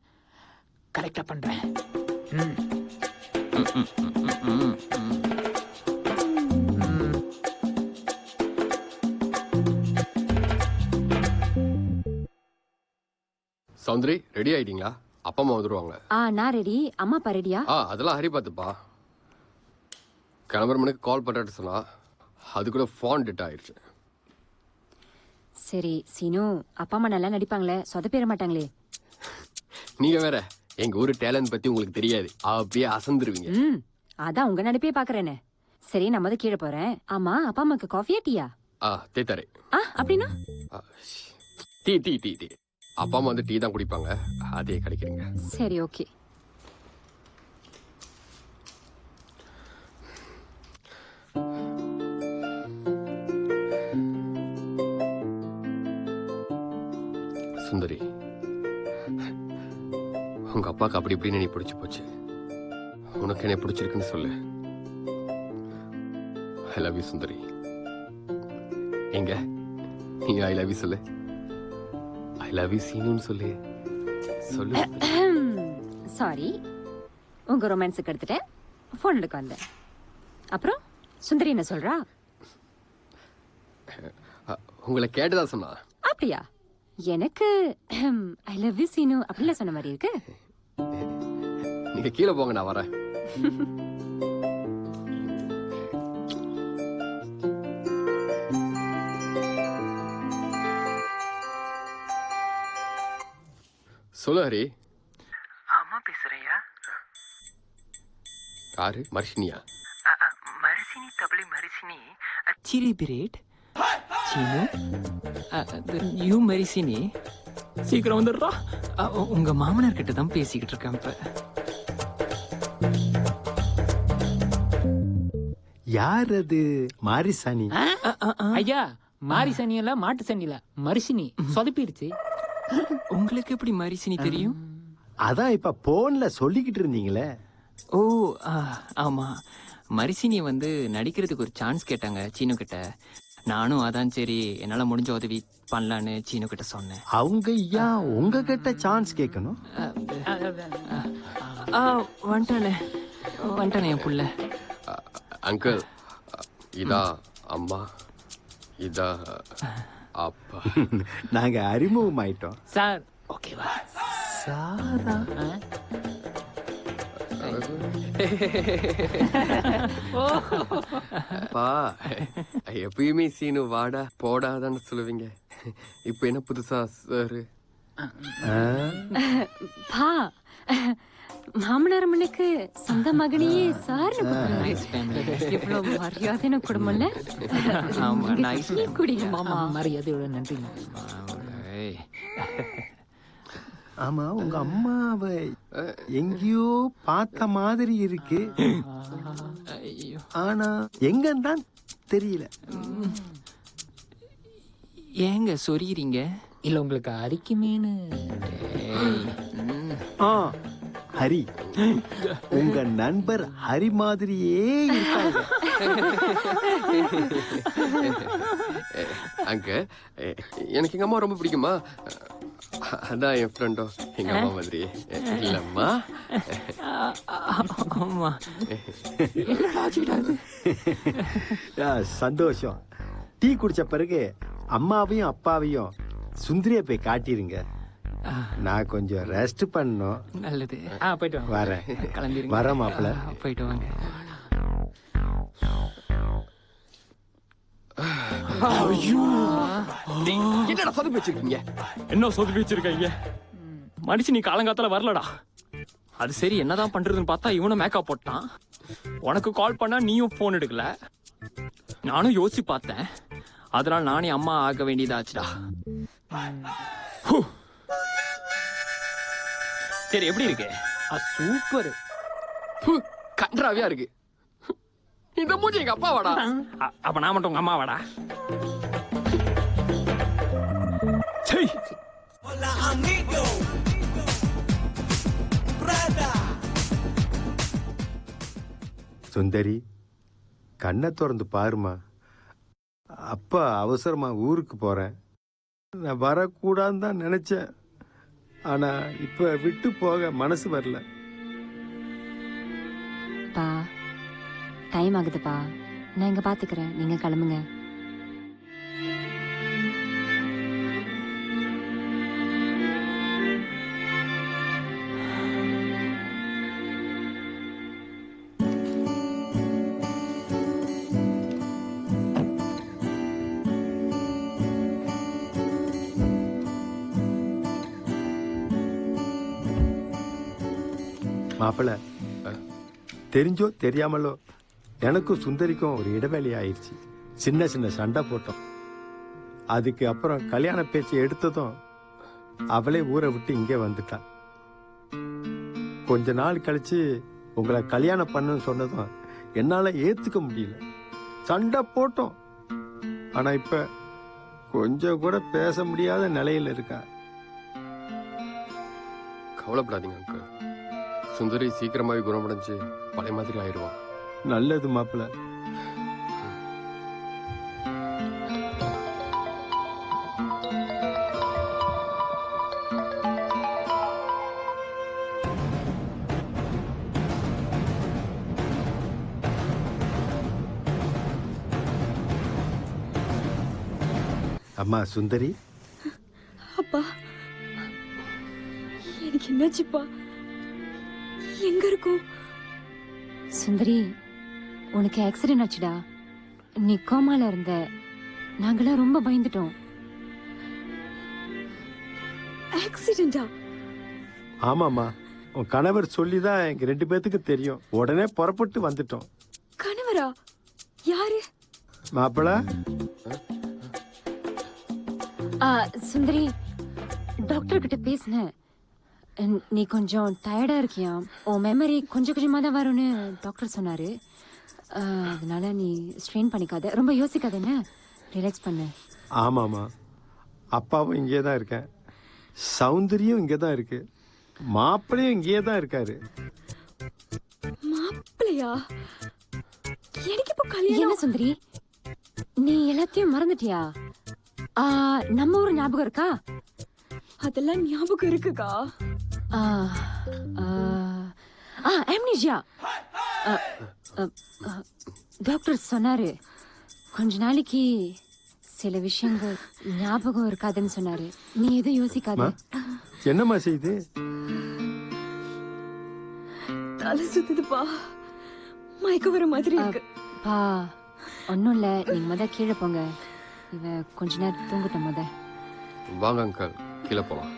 கரெக்டா பண்றேன். சௌந்தரி, ரெடி ஆயிட்டீங்களா? அப்பா அம்மா வந்துருவாங்க. நான் ரெடி. அம்மா அப்பா ரெடியா? அதெல்லாம் ஹரி பார்த்துப்பா. கிளம்புற மணிக்கு கால் பண்ணுறேன்னு சொன்னா, அது கூட ஃபோன் டெட் ஆயிடுச்சு. சரி சீனு, அப்பா அம்மா நல்லா நடிப்பாங்களே, சொதப்பிட மாட்டாங்களே? நீங்க வேற, எங்க ஊரு டேலண்ட் பத்தி உங்களுக்கு தெரியாது, அப்படியே அசந்துருவீங்க. அதான் உங்க நடிப்பே பாக்குறேன்னு. சரி, நான் வந்து கீழே போறேன். ஆமா, அப்பா அம்மாக்கு காஃபியா டீயா? தேத்தாரே. அப்படின்னா டீ டீ டீ டீ. அப்பா அம்மா வந்து டீ தான் குடிப்பாங்க, அதே கிடைக்கிறீங்க. சரி ஓகே. சுந்தரி, உங்க அப்பாக்கு அப்படி இப்படின்னு நீ பிடிச்சு போச்சு. உனக்கு என்ன பிடிச்சிருக்குன்னு சொல்லு. ஐ லவ் யூ சுந்தரி. எங்க நீ ஐ லவ் யூ சொல்லு. ஐ லவ் யூ சீனுன்னு சொல்லு. சொல்லு. சாரி, உங்க ரொமான்ஸுக்கு எடுத்துட்டேன், போனுக்கு வந்தேன். அப்புறம் சுந்தரி என்ன சொல்றா? உங்களை கேட்டுதான் சொன்னா. அப்படியா? எனக்கு ஐ லவ் யூ சீனு அப்படிலாம் சொன்ன மாதிரி இருக்கு. நீங்க கீழே போங்க, நான் வரேன். சொல்லு ஹரி. அம்மா பேசுறியா? யாரு? மர்ஷினியா? மரிசினி தபலி மரிசினி. சிரி பிரேட் சீனு யூ மரிசினி சீக்கிரம் வந்துடுறா. உங்க மாமனார் கிட்ட தான் பேசிக்கிட்டு இருக்கேன் இப்ப. யார் அது? மாரிசாணி? ஐயா மாரி சனி இல்ல மாட்டு சனி இல்ல மரிசினி சொதப்பிடுச்சு. உங்களுக்கு எப்படி மரிசினி தெரியும்? அதான் இப்ப போன்ல சொல்லிக்கிட்டு இருந்தீங்களே. ஓ ஆமா, மரிசினி வந்து நடிக்கிறதுக்கு ஒரு சான்ஸ் கேட்டாங்க சீனு கிட்ட. நானும் அதான் சரி என்னால முடிஞ்ச உதவி பண்ணலான்னு சீனு கிட்ட சொன்னேன். அவங்க ஏன் உங்க கிட்ட சான்ஸ் கேட்கணும்? வந்துட்டானே என் புள்ள. அங்கிள், இதா அம்மா, இதா அப்பா. நாங்க அறிமுகம் ஆயிட்டோம் சார். ஓகேவா சாரா? அப்பா, எப்பயுமே சீனு வாடா போடாதான்னு சொல்லுவீங்க. இப்ப என்ன புதுசா சார்? பா மாமனார் மண்ணுக்கு சொந்த மகனையே சார் இவ்வளவு மரியாதையான குடும்பம்ல. குடிங்க மாமா. மரியாதையோட நன்றி. ஆமா, உங்க அம்மாவை எங்கேயோ பார்த்த மாதிரி இருக்கு, ஆனா எங்கன்னு தான் தெரியல. ஏங்க சொரியுறீங்க? இல்ல உங்களுக்கு அரிக்குமேனு? ஹரி, உங்க நண்பர் ஹரி மாதிரியே இருக்காங்க. அங்க எனக்கு எங்க அம்மா ரொம்ப பிடிக்குமா, அதான் என் ஃப்ரெண்டோ எங்க அம்மா மாதிரி இல்லம்மா. ஆமா. சந்தோஷம். டீ குடிச்ச பிறகு அம்மாவையும் அப்பாவையும் சுந்தரிய போய் காட்டிருங்க. நான் கொஞ்சம் ரெஸ்ட் பண்ணணும். நல்லது. போயிட்டு வாங்க. வரேன். கிளம்பிருங்க. வரேன் மாப்பிள்ள. போயிட்டு வாங்க. என்னடா சொதப்பி வச்சிருக்கீங்க? என்ன சொதப்பி வச்சிருக்கீங்க? மனுஷன் நீ காலங்காத்தால வரலடா. அது சரி, என்னதான் பண்றதுன்னு பார்த்தா இவனும் மேக்கப் போட்டான். உனக்கு கால் பண்ணா நீயும் போன் எடுக்கல. நானும் யோசிச்சு பார்த்தேன். அதனால நானே அம்மா ஆக வேண்டியதாச்சுடா. சரி, எப்படி இருக்கு? சூப்பர். கன்றாவியா இருக்கு. இந்த மூஞ்சி எங்க அப்பா வாடா. அப்ப நான் மட்டும் உங்க அம்மா வாடா. சுந்தரி, கண்ணை திறந்து பாருமா. அப்பா அவசரமா ஊருக்கு போறேன். நான் வரக்கூடாதுன்னு தான் நினைச்சேன், ஆனா இப்ப விட்டு போக மனசு வரல. பா டைம் ஆகுதுப்பா, நான் இங்க பாத்துக்கிறேன், நீங்க கிளம்புங்க. மாப்பிள்ள, தெரிஞ்சோ தெரியாமலோ எனக்கும் சுந்தரிக்கும் ஒரு இடைவேளை ஆயிடுச்சு. சின்ன சின்ன சண்டை போட்டோம். அதுக்கு அப்புறம் கல்யாண பேச்சு எடுத்ததும் அவளே ஊரை விட்டு இங்கே வந்துட்டா. கொஞ்ச நாள் கழிச்சு உங்களை கல்யாணம் பண்ணுன்னு சொன்னதும் என்னால ஏத்துக்க முடியல. சண்டை போட்டோம், ஆனா இப்ப கொஞ்சம் கூட பேச முடியாத நிலையில இருக்கா. கவலைப்படாதீங்க அங்கிள், சுந்தரி சீக்கிரமாவே குணமடைஞ்சு பழைய மாதிரி ஆயிடுவான். நல்லது மாப்பிள்ள. அம்மா சுந்தரி. அப்பா அப்பா எனக்கு என்னாச்சுப்பா? எங்க இருக்கும்? சுந்தரி, உனக்கு ஆக்சிடென்ட் ஆச்சுடா. நீ கோமால இருந்த. நாங்களாம் ரொம்ப பயந்துட்டோம். ஆக்சிடென்டா? ஆமாம்மா, உன் கணவர் சொல்லிதான் எங்க 2 பேத்துக்கு தெரியும். உடனே புறப்பட்டு வந்துட்டோம். கணவரா? யாரு? மாப்பிள, சுந்தரி, டாக்டர் கிட்ட பேசினேன். நீ கொஞ்சம் டயர்டா இருக்கியா? உன் மெமரி கொஞ்சம் கொஞ்சமா தான் வரும்னு டாக்டர் சொன்னாரு. அதனால நீ ஸ்ட்ரெயின் பண்ணிக்காத, ரொம்ப யோசிக்காத, என்ன ரிலாக்ஸ் பண்ணு. ஆமாம்மா, அப்பாவும் இங்கே தான் இருக்கேன். சௌந்தரியும் இங்கே தான் இருக்கு. மாப்பிளையும் இங்கே தான் இருக்காரு. மாப்பிள்ளையா? எனக்கு இப்ப என்ன கல்யாணம். சுந்தரி, நீ எல்லாத்தையும் மறந்துட்டியா? நம்ம ஊர் ஞாபகம் இருக்கா? அதெல்லாம் ஞாபகம் இருக்குக்கா. ஆம்னீசியா. டாக்டர் சொன்னாரு கொஞ்ச நாளைக்கு சில விஷயங்கள் ஞாபகம் இருக்காதுன்னு சொன்னாரு. நீ எதுவும் யோசிக்காத. என்னம்மா செய்து? தலை சுத்துதுப்பா, மயக்க வர மாதிரி இருக்கு. பா, ஒன்னும் இல்ல, நீங்க முத கீழே போங்க. இவ கொஞ்ச நேரம் தூங்கட்டும் முத. வாங்க அங்கிள், கீழே போலாம்.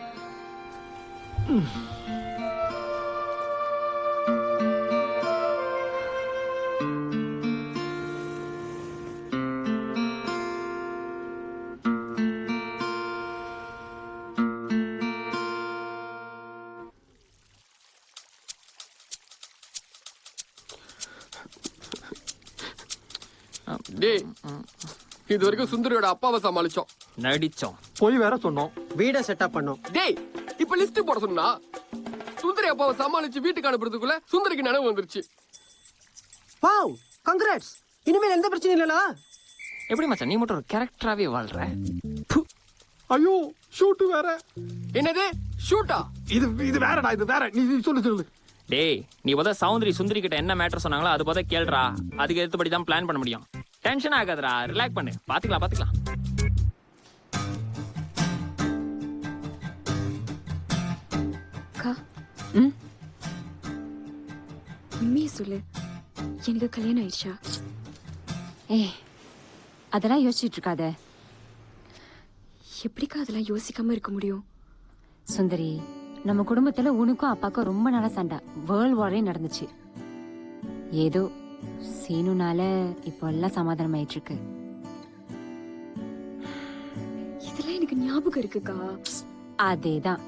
டேய், இது வரைக்கும் சுந்தரியோட அப்பாவை சமாளிச்சோம், நடிச்சோம், போய் வேற சொன்னோம், வீட செட்டப் பண்ணோம். டேய் இப்ப லிஸ்ட் போட சொன்னா சுந்தரி அப்பாவை சமாளிச்சு வீட்டுக்கு அனுப்புறதுக்குள்ள சுந்தரிக்கு நினைவு வந்துருச்சு. Wow, congrats. இனிமேல் எந்த பிரச்சனையும் இல்லல. எப்படி மச்சான் நீ மட்டும் ஒரு கேரக்டராவே வாழ்ற? ஐயோ ஷூட் வேற. என்னது ஷூட்டா? இது வேறடா, இது வேற. நீ சொல்லு. டேய், நீ சௌந்தரி சுந்தரி கிட்ட என்ன மேட்டர் சொன்னாங்களோ அது கேள்றா. அதுக்கு ஏற்றபடி தான் பிளான் பண்ண முடியும். டென்ஷன் ஆகாதடா, ரிலாக்ஸ் பண்ணு. பாத்துக்கலாம். அக்கா, உண்மையை சொல்லு, எனக்கு கல்யாணம் ஆயிடுச்சா? அதெல்லாம் யோசிச்சுட்டு இருக்காத. எப்படிக்கா அதெல்லாம் யோசிக்காம இருக்க முடியும்? சுந்தரி, நம்ம குடும்பத்துல உனக்கும் அப்பாக்கும் ரொம்ப நாளா சண்டை, வேர்ல்ட் வாரே நடந்துச்சு. ஏதோ சீனுனால இப்போ எல்லாம் சமாதானம் ஆயிட்டு இருக்கு. இதெல்லாம் எனக்கு ஞாபகம் இருக்குக்கா. அதேதான்,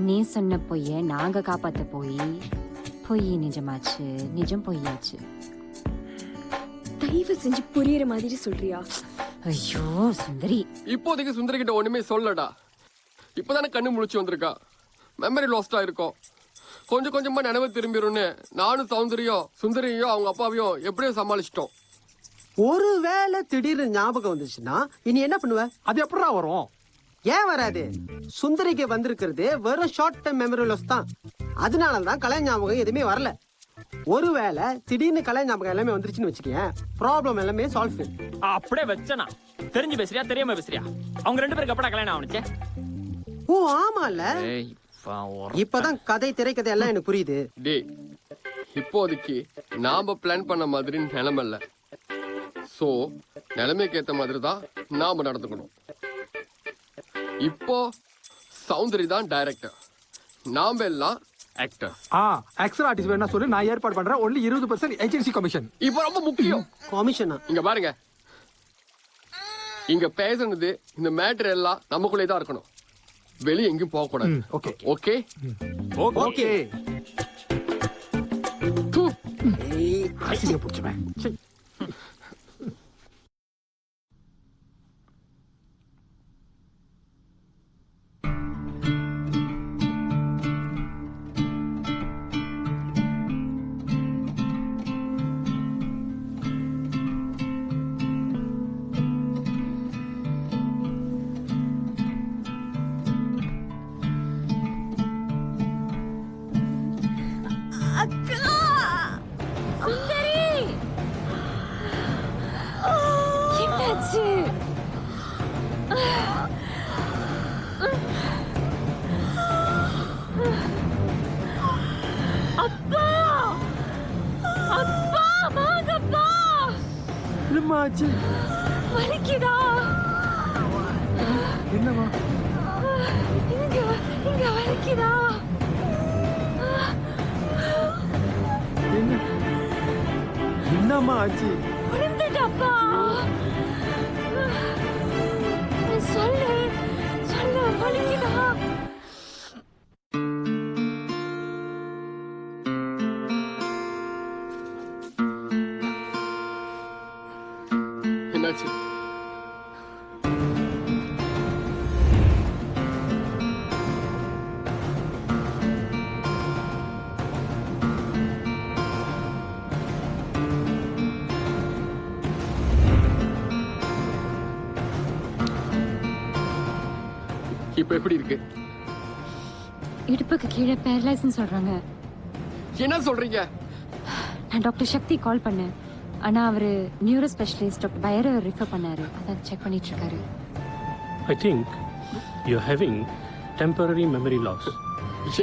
நீ சொன்ன பொய்ய நாங்க காப்பாத்த பொய் நிஜமாச்சு, நிஜம் பொய்யாச்சு. தயவு செஞ்சு புரியுற மாதிரி சொல்றியா? ஐயோ சுந்தரி, இப்போதைக்கு சுந்தரி கிட்ட ஒண்ணுமே சொல்லடா. இப்பதானே கண்ணு முழிச்சு வந்திருக்கா. மெமரி லாஸ்டா இருக்கும். கொஞ்சம் கொஞ்சமா நினைவு திரும்பிடும்னு நானும் சௌந்தரியும் சுந்தரியும் அவங்க அப்பாவையும் எப்படியோ சமாளிச்சிட்டோம். ஒருவேளை திடீர்னு ஞாபகம் வந்துச்சுன்னா இனி என்ன பண்ணுவ? அது எப்படா வரும்? ஏன் வராது? சுந்தரிக்கு வந்திருக்கிறது வெறும் ஷார்ட் டைம் மெமரி லாஸ் தான். அதனாலதான் கலை ஞாபகம் எதுவுமே வரல. ஒருவேளை திடீர்னு கலை ஞாபகம் எல்லாமே வந்துருச்சுன்னு வச்சுக்கேன், ப்ராப்ளம் எல்லாமே சால்வ். அப்படியே வச்சனா தெரிஞ்சு பேசுறியா தெரியாம பேசுறியா? அவங்க 2 பேருக்கு எப்படா கல்யாணம் ஆவணுச்சே? ஓ ஆமால, இப்பதான் கதை திரைக்கதை எல்லாம் எனக்கு புரியுது. டேய், இப்போதைக்கு நாம பிளான் பண்ண மாதிரி நிலைமை இல்ல. சோ நிலைமைக்கு ஏத்த மாதிரி தான் நாம நடந்துக்கணும். இப்போ சௌந்தரி தான் டைரக்டர், நாம எல்லாம் ஆக்டர். ஆக்சர் ஆர்டிஸ்ட் வேணா சொல்லு, நான் ஏற்பாடு பண்றேன். Only 20% agency commission. இப்போ ரொம்ப முக்கியம் கமிஷனா? இங்க பாருங்க, இங்க பேசுனது இந்த மேட்டர் எல்லாம் நமக்குள்ளே தான் இருக்கணும். வெளியே எங்கேயும் போக கூடாது. Okay okay okay. அசிங்க பிடிச்சவன். என்னம்மா ஆச்சு? வலிக்குதா? என்னம்மா? இங்க வலிக்குதா? என்னம்மா ஆச்சு? விழுந்துட்டப்பா. சொல்லு வலிக்குதா? என்னாச்சு? இப்ப எப்படி இருக்கு? இடுப்புக்கு கீழே பேரலைஸ்னு சொல்றாங்க. என்ன சொல்றீங்க? நான் டாக்டர் சக்தி கால் பண்ணேன். ஆனா அவரு neuro specialist doctor Bhairava refer பண்ணாரு. அதான் செக் பண்ணிட்டு இருக்காரு. I think you're having temporary memory loss.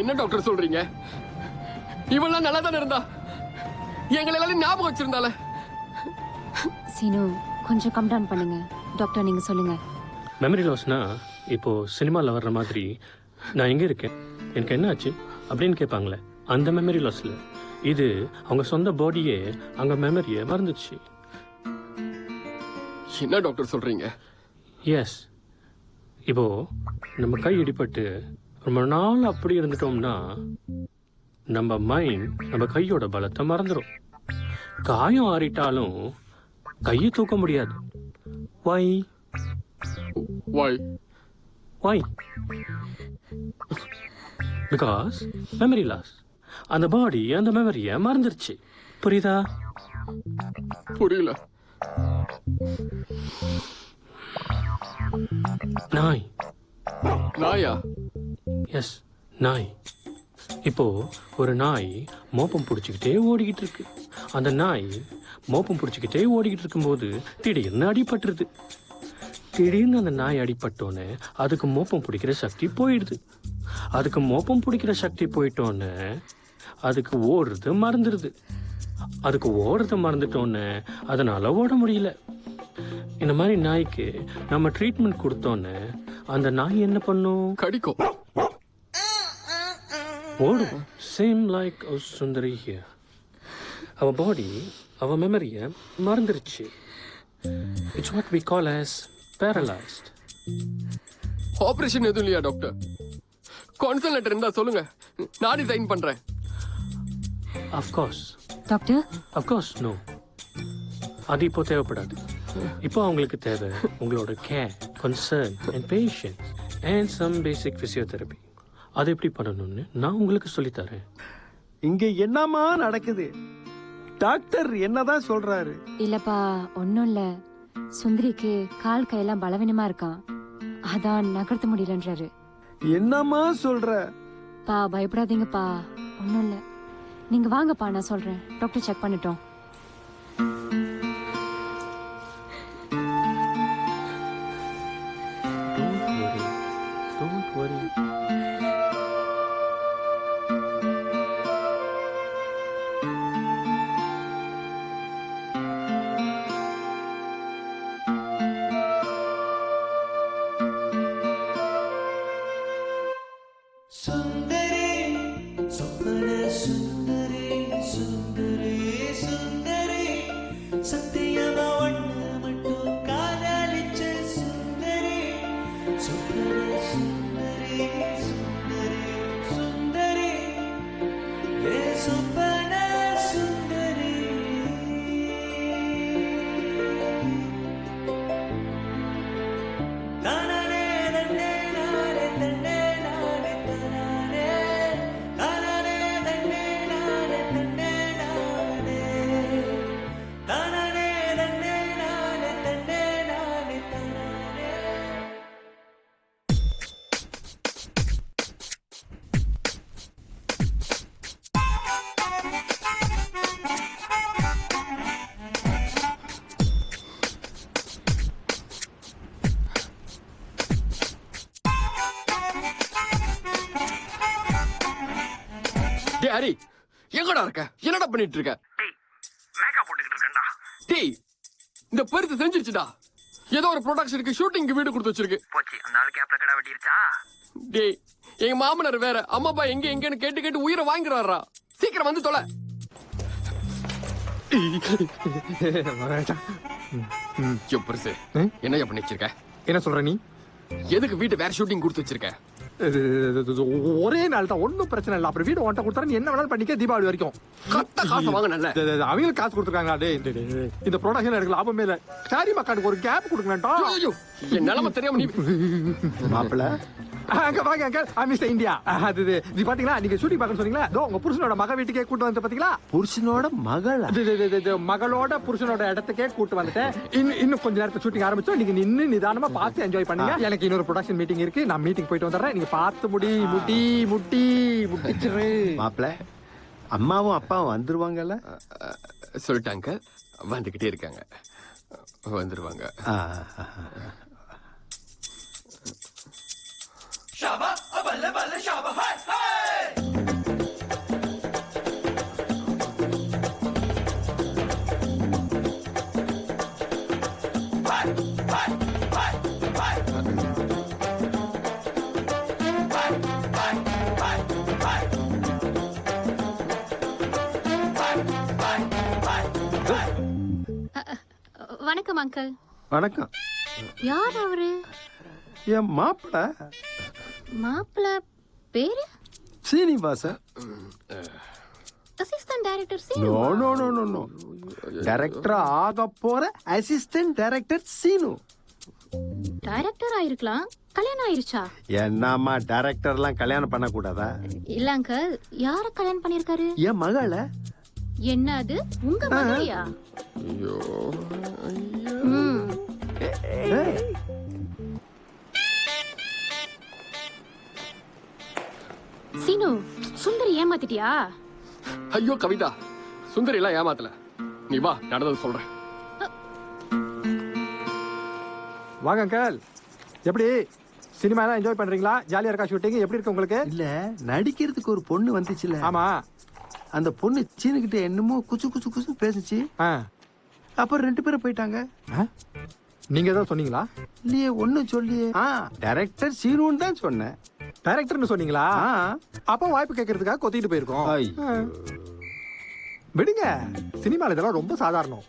என்ன டாக்டர் சொல்றீங்க? இவெல்லாம் நல்லா தானே இருந்தா, எங்களை எல்லாரும் ஞாபகம் வச்சிருந்தால. சீனு கொஞ்சம் கம் டவுன் பண்ணுங்க. டாக்டர் நீங்க சொல்லுங்க. மெமரி லாஸ்னா இப்போ சினிமாவில் வர்ற மாதிரி நான் எங்கே இருக்கேன், எனக்கு என்ன ஆச்சு அப்படின்னு கேட்பாங்களே, அந்த மெமரி லாஸ்ல இது அவங்க சொந்த பாடியே அங்க மெமரியை மறந்துச்சு. என்ன டாக்டர் சொல்றீங்க? எஸ், இப்போ நம்ம கை இடிபட்டு ரொம்ப நாள் அப்படி இருந்துட்டோம்னா நம்ம மைண்ட் நம்ம கையோட பலத்தை மறந்துடும். காயம் ஆறிட்டாலும் கையை தூக்க முடியாது. வை Why? Why? Because memory loss. அந்த பாடி அந்த மெமரியை மறந்துருச்சு. புரியுதா? புரியல. நாய். நாயா? எஸ், நாய். இப்போ ஒரு நாய் மோப்பம் பிடிச்சிக்கிட்டே ஓடிக்கிட்டு இருக்கு. அந்த நாய் மோப்பம் பிடிச்சிக்கிட்டே ஓடிக்கிட்டு இருக்கும்போது திடீர்னு அடிபட்டுருது. திடீர்னு அந்த நாய் அடிபட்டோன்னு அதுக்கு மோப்பம் பிடிக்கிற சக்தி போயிடுது. அதுக்கு மோப்பம் பிடிக்கிற சக்தி போயிட்டோன்னு அதுக்கு ஓடுறது மறந்துடுது. அதுக்கு ஓடுறத மறந்துட்டோன்னு அதனால ஓட முடியல. இந்த மாதிரி நாய்க்கு நம்ம ட்ரீட்மெண்ட் கொடுத்தோன்னு அந்த நாய் என்ன பண்ணும்? கடிக்கும், ஓடும். Same like Sundari here. அவ பாடி அவ மெமரியை மறந்துருச்சு. It's what we call as paralyzed. Operation எதுவும் இல்லையா டாக்டர்? கான்சல் லெட்டர் இருந்தா சொல்லுங்க, நானே சைன் பண்றேன். Of course. Doctor Of course, no. அது இப்போ தேவைப்படாது. இப்போ அவங்களுக்கு தேவை உங்களோட care, concern and patience and some basic physiotherapy. அது எப்படி பண்ணணும்னு நான் உங்களுக்கு சொல்லித்தரேன். இங்க என்னமா நடக்குது? டாக்டர் என்னதான் சொல்றாரு? இல்லப்பா ஒன்னும் இல்ல. சுந்தரிக்கு கால் கையெல்லாம் பலவீனமா இருக்கான். அதான் நகர்த்த முடியலன்றாரு. என்னம்மா சொல்ற? பா பயப்படாதீங்கப்பா, ஒன்னும் இல்ல. நீங்க வாங்கப்பா, நான் சொல்றேன். டாக்டர் செக் பண்ணிட்டோம். Don't worry. டேய் ஹரி, எங்கடா இருக்க? என்னடா பண்ணிட்டு இருக்க? மேக்கப் போட்டுக்கிட்டு இருக்கேன்டா. டேய், இந்த பரிசு செஞ்சிருச்சுடா. ஏதோ ஒரு ப்ரொடக்ஷனுக்கு ஷூட்டிங்க்கு வீடு கொடுத்து வச்சிருக்கு. போச்சு அந்த ஆள் கேப்ல கடை வெட்டிருச்சா? டேய் எங்க மாமனார் வேற அம்மாப்பா எங்கன்னு கேட்டு கேட்டு உயிரை வாங்கிடுறாரா. சீக்கிரம் வந்து தொலை. பரிசு என்ன பண்ணி வச்சிருக்க? என்ன சொல்ற நீ? எதுக்கு வீட்டு வேற ஷூட்டிங் கொடுத்து வச்சிருக்க? ஒரே நாள் தான், ஒன்னும் பிரச்சனை இல்லை. அப்புறம் வீடு ஒன்ட்ட கொடுத்தா நீ என்ன வேணாலும் பண்ணிக்க தீபாவளி வரைக்கும். கத்த காசு வாங்க நல்ல. அவங்களுக்கு காசு கொடுத்துருக்காங்க. இந்த ப்ரொடக்ஷன் எனக்கு லாபமே இல்லை. சாரி மக்களுக்கு ஒரு கேப் கொடுக்கணும். என் நிலைமை தெரியாம நீ மாப்பிள்ள அங்க வாங்க அங்கிள், மிஸ்டர் இந்தியா. அது இது பாத்தீங்களா, நீங்க ஷூட்டிங் பார்க்க சொன்னீங்களா, இதோ உங்க புருஷனோட மக வீட்டுக்கே கூட்டு வந்து பாத்தீங்களா? புருஷனோட மகள் மகளோட புருஷனோட இடத்துக்கே கூட்டு வந்துட்டேன். இன்னும் கொஞ்ச நேரத்துல ஷூட்டிங் ஆரம்பிச்சோம். நீங்க நின்னு நிதானமா பார்த்து என்ஜாய் பண்ணுங்க. எனக்கு இன்னொரு ப்ரொடக்ஷன் மீட்டிங் இருக்கு, நான் மீட்டிங் போயிட்டு வந்துடுறேன். நீங்க பார்த்து முடிச்சிரு. மாப்பிள்ள அம்மாவும் அப்பாவும் வந்துருவாங்கல்ல? சொல்லிட்டாங்க, வந்துகிட்டே இருக்காங்க, வந்துருவாங்க. வணக்கம் அங்கிள். வணக்கம். யார் அவரு? என் மாப்பிள்ள. மாப்பிள்ள பேரு? Srinivasan. Assistant director no Seenu. No no no no director ஆக போற அசிஸ்டன்ட் டைரக்டர் சீனு. டைரக்டர் ஆயிருக்கலாம், கல்யாணம் ஆயிருச்சா? என்னம்மா டைரக்டர்லாம் கல்யாணம் பண்ண கூடாதா? இல்ல அங்கிள், யார கல்யாணம் பண்ணிருக்காரு? என் மகள. என்ன அது உங்க மகளையா? சீனு, சுந்தரி ஏமாத்திட்டியா? ஐயோ கவிதா, சுந்தரி எல்லாம் ஏமாத்தல. நீ வா, நடந்தது சொல்றேன். வாங்க அங்கிள். எப்படி சினிமா எல்லாம் என்ஜாய் பண்றீங்களா? ஜாலியா இருக்கா ஷூட்டிங்? எப்படி இருக்கு உங்களுக்கு? இல்ல, நடிக்கிறதுக்கு ஒரு பொண்ணு வந்துச்சுல. ஆமா, அந்த பொண்ணு சீனுகிட்ட என்னமோ குச்சு குச்சு குச்சு பேசுச்சு. அப்புறம் 2 பேரும் போயிட்டாங்க. நீங்க ஏதோ சொன்னீங்களா? இல்லையே, ஒண்ணும் சொல்லியே. டைரக்டர் சீனுன்னு தான் சொன்னேன். டைரக்டர்னு சொன்னீங்களா? அப்ப வாய்ப்பு கேட்கறதுக்காக கொத்திட்டு போயிருக்கோம். விடுங்க, சினிமால இதெல்லாம் ரொம்ப சாதாரணம்.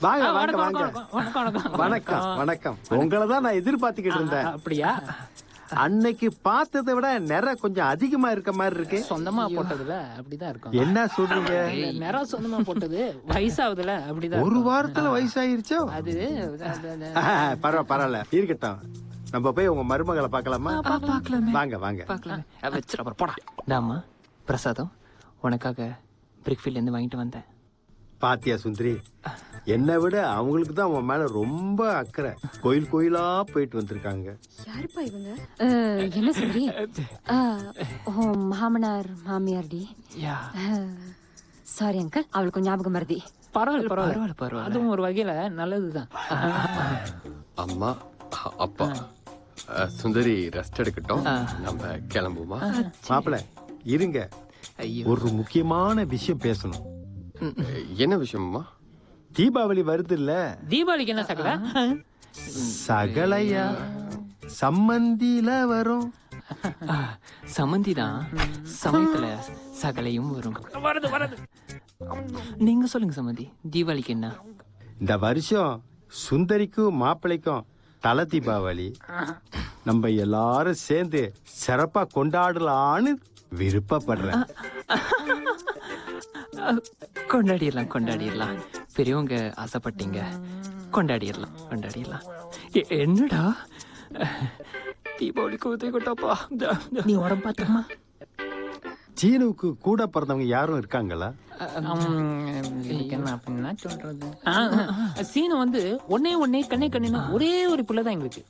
வாங்க வாங்க வாங்க. வணக்கம் வணக்கம். உங்களை தான் நான் எதிர்பார்த்துக்கிட்டு இருந்தேன். அப்படியா? அன்னைக்கு பார்த்ததை விட நிறை கொஞ்சம் அதிகமா இருக்க மாதிரி இருக்கு. சொந்தமா போட்டதுல அப்படிதான் இருக்கும். என்ன சொல்றீங்க? நிறம் சொந்தமா போட்டது வயசாகுதுல அப்படிதான். ஒரு வாரத்துல வயசாயிருச்சோ? அது பரவாயில்ல இருக்கட்டும். நம்ம போய் உங்க மருமகளை பார்க்கலாமா? வாங்க வாங்க. வச்சிரு, அப்புறம் போடா. நாமா பிரசாதம் உனக்காக பிரிக்ஃபீல்ட்ல இருந்து வாங்கிட்டு வந்தேன். பாத்தியா சுந்தரி, என்னை விட அவங்களுக்கு தான் உன் மேல ரொம்ப அக்கறை. கோயில் கோயிலா போயிட்டு வந்திருக்காங்க. யாருப்பா இவங்க? என்ன சொல்றீ? மாமனார் மாமியார் டி. சாரி அங்கிள், அவளுக்கு ஞாபகம் மறதி. பரவாயில்ல. அதுவும் ஒரு வகையில நல்லதுதான். அம்மா அப்பா சுந்தரி ரெஸ்ட் எடுக்கட்டும், நம்ம கிளம்புமா? மாப்பிள்ள இருங்க, ஒரு முக்கியமான விஷயம் பேசணும். என்ன விஷயமா? தீபாவளி வருது இல்ல? தீபாவளிக்கு என்ன சகல? சகலையா சம்மந்தில வரும். சம்மந்தி தான் சமயத்துல சகலையும் வரும். வரது. நீங்க சொல்லுங்க சம்மந்தி, தீபாவளிக்கு என்ன? இந்த வருஷம் சுந்தரிக்கும் மாப்பிள்ளைக்கும் தலை தீபாவளி. நம்ம எல்லாரும் சேர்ந்து சிறப்பா கொண்டாடலான்னு விருப்பப்படுறேன். கொண்டாடிடலாம். பெரியவங்க ஆசைப்பட்டீங்க, கொண்டாடிடலாம். என்னடா தீபாவளிக்கு உதவி கொட்டாப்பா, நீ உடம்பு பாத்துமா? சீனுவுக்கு கூட பிறந்தவங்க யாரும் இருக்காங்களா? என்ன அப்படின்னா சொல்றது, சீனு வந்து ஒன்னே கண்ணே ஒரே ஒரு பிள்ளைதான் எங்களுக்கு.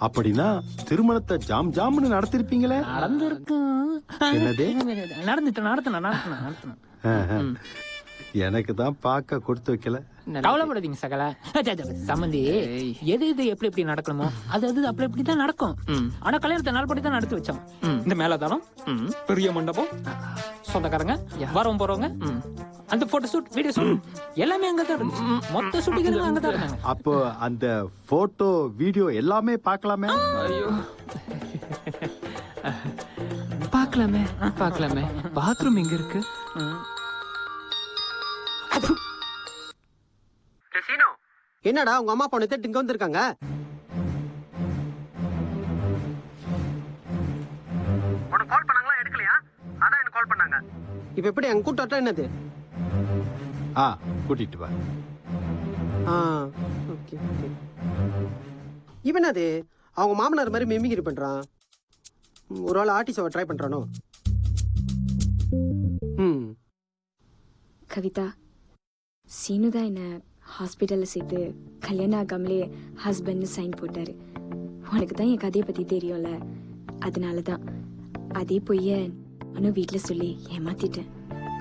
அப்படின்னா திருமணத்தை ஜாம் ஜாம்னு நடத்திருப்பீங்களே? என்னது? நடத்தின. எனக்கு தான் பார்க்க கொடுத்து வைக்கல. கவலைப்படாதீங்க சகல சம்மந்தி. எது எது எப்படி எப்படி நடக்கணுமோ அது அப்படி இப்படி தான் நடக்கும். ஆனா கல்யாணத்தை நாள்படி தான் நடத்தி வச்சோம். இந்த மேலதானம், பெரிய மண்டபம், சொந்தக்காரங்க, வரவும் போறவங்க, அந்த போட்டோ ஷூட், வீடியோ ஷூட் எல்லாமே அங்கதான் இருந்துச்சு. மொத்த ஷூட்டிங் அங்கதான் இருந்தாங்க. அப்போ அந்த போட்டோ வீடியோ எல்லாமே பார்க்கலாமே? பார்க்கலாமே. பாத்ரூம் எங்க இருக்கு? என்னடா உங்க அம்மா பொண்ணு தேட்டு இங்க வந்திருக்காங்க? உனக்கு கால் பண்ணாங்களா? எடுக்கலையா? அதான் எனக்கு கால் பண்ணாங்க. இப்ப எப்படி எங்க கூட்டம் என்னது? கூட்டிட்டு வா. ஓகே. இவன் அது அவங்க மாமனார் மாதிரி மிமிகிரி பண்றான். ஒரு ஆள் ஆர்டிஸ்ட் ட்ரை பண்றானோ? கவிதா, சீனு தான் என்ன ஹாஸ்பிட்டலில் சேர்த்து கல்யாணம் ஆகாமலே ஹஸ்பண்ட்னு சைன் போட்டாரு. உனக்கு தான் என் கதையை பற்றி தெரியும்ல, அதனால தான் அதே பொய்ய நானும் வீட்டில் சொல்லி ஏமாத்திட்டேன்.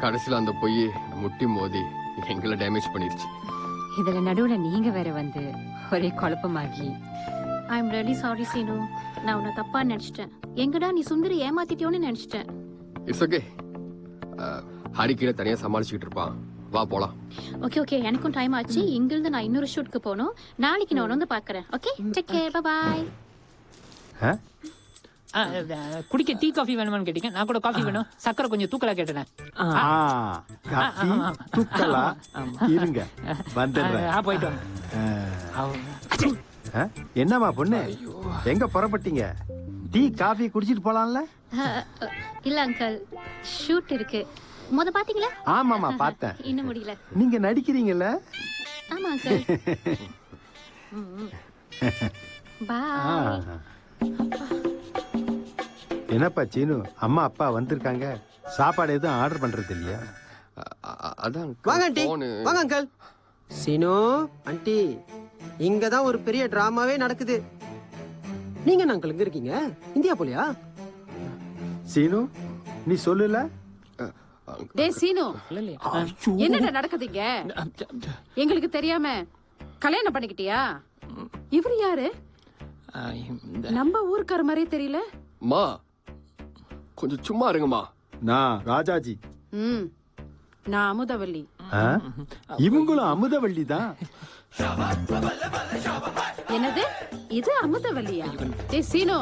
கடைசியில் அந்த பொய் முட்டி மோதி எங்களை டேமேஜ் பண்ணிருச்சு. இதுல நடுவுல நீங்க வேற வந்து ஒரே குழப்பமாகி. I am really sorry Seenu. நான் உன்னை தப்பா நினைச்சிட்டேன். எங்கடா நீ சுந்தரி ஏமாத்திட்டியோன்னு நினைச்சிட்டேன். It's okay. ஹரி கீழே தனியா சமாளிச்சுக்கிட்டு இருப்பான். வா போலாம். ஓகே எனக்கும் டைம் ஆச்சு. இங்கிருந்து நான் இன்னொரு ஷூட்க்கு போகணும். நாளைக்கு நான் வந்து பாக்குறேன். Okay, take care, bye bye. குடிக்க டீ காஃபி வேணுமான்னு கேட்டீங்க. நான் கூட காஃபி வேணும், சக்கரை கொஞ்சம் தூக்கலா கேட்டேன். தூக்கலா இருங்க, வந்துடுறேன். போயிட்டு என்னம்மா பொண்ணு, எங்க புறப்பட்டீங்க? டீ காஃபி குடிச்சிட்டு போலாம்ல? இல்ல அங்கிள், ஷூட் இருக்கு. முத பாத்தீங்களா? ஆமாமா பார்த்தேன். இன்னும் முடியல. நீங்க நடிக்கிறீங்கல்ல? ஆமா அங்கிள். பாய். என்னப்பா சீனு, அம்மா அப்பா வந்திருக்காங்க. சாப்பாடு எதுவும் ஆர்டர் பண்றது இல்லையா? அதான் வாங்க ஆண்டி, வாங்க அங்கிள். சீனு ஆண்டி, இங்கதான் ஒரு பெரிய டிராமாவே நடக்குது. நீங்க அங்கிள் எங்க இருக்கீங்க? இந்தியா போலியா? சீனு நீ சொல்லல? டேய் சீனு, என்னடா நடக்குதுங்க? எங்களுக்கு தெரியாம கல்யாணம் பண்ணிக்கிட்டியா? இவர் யாரு? நம்ம ஊருக்கார மாதிரியே தெரியல. மா கொஞ்சம் சும்மா இருங்கம்மா. நான் ராஜாஜி. நான் அமுதவல்லி. இவங்களும் அமுதவல்லி தான். என்னது இது அமுதவல்லியா? டேய் சீனு,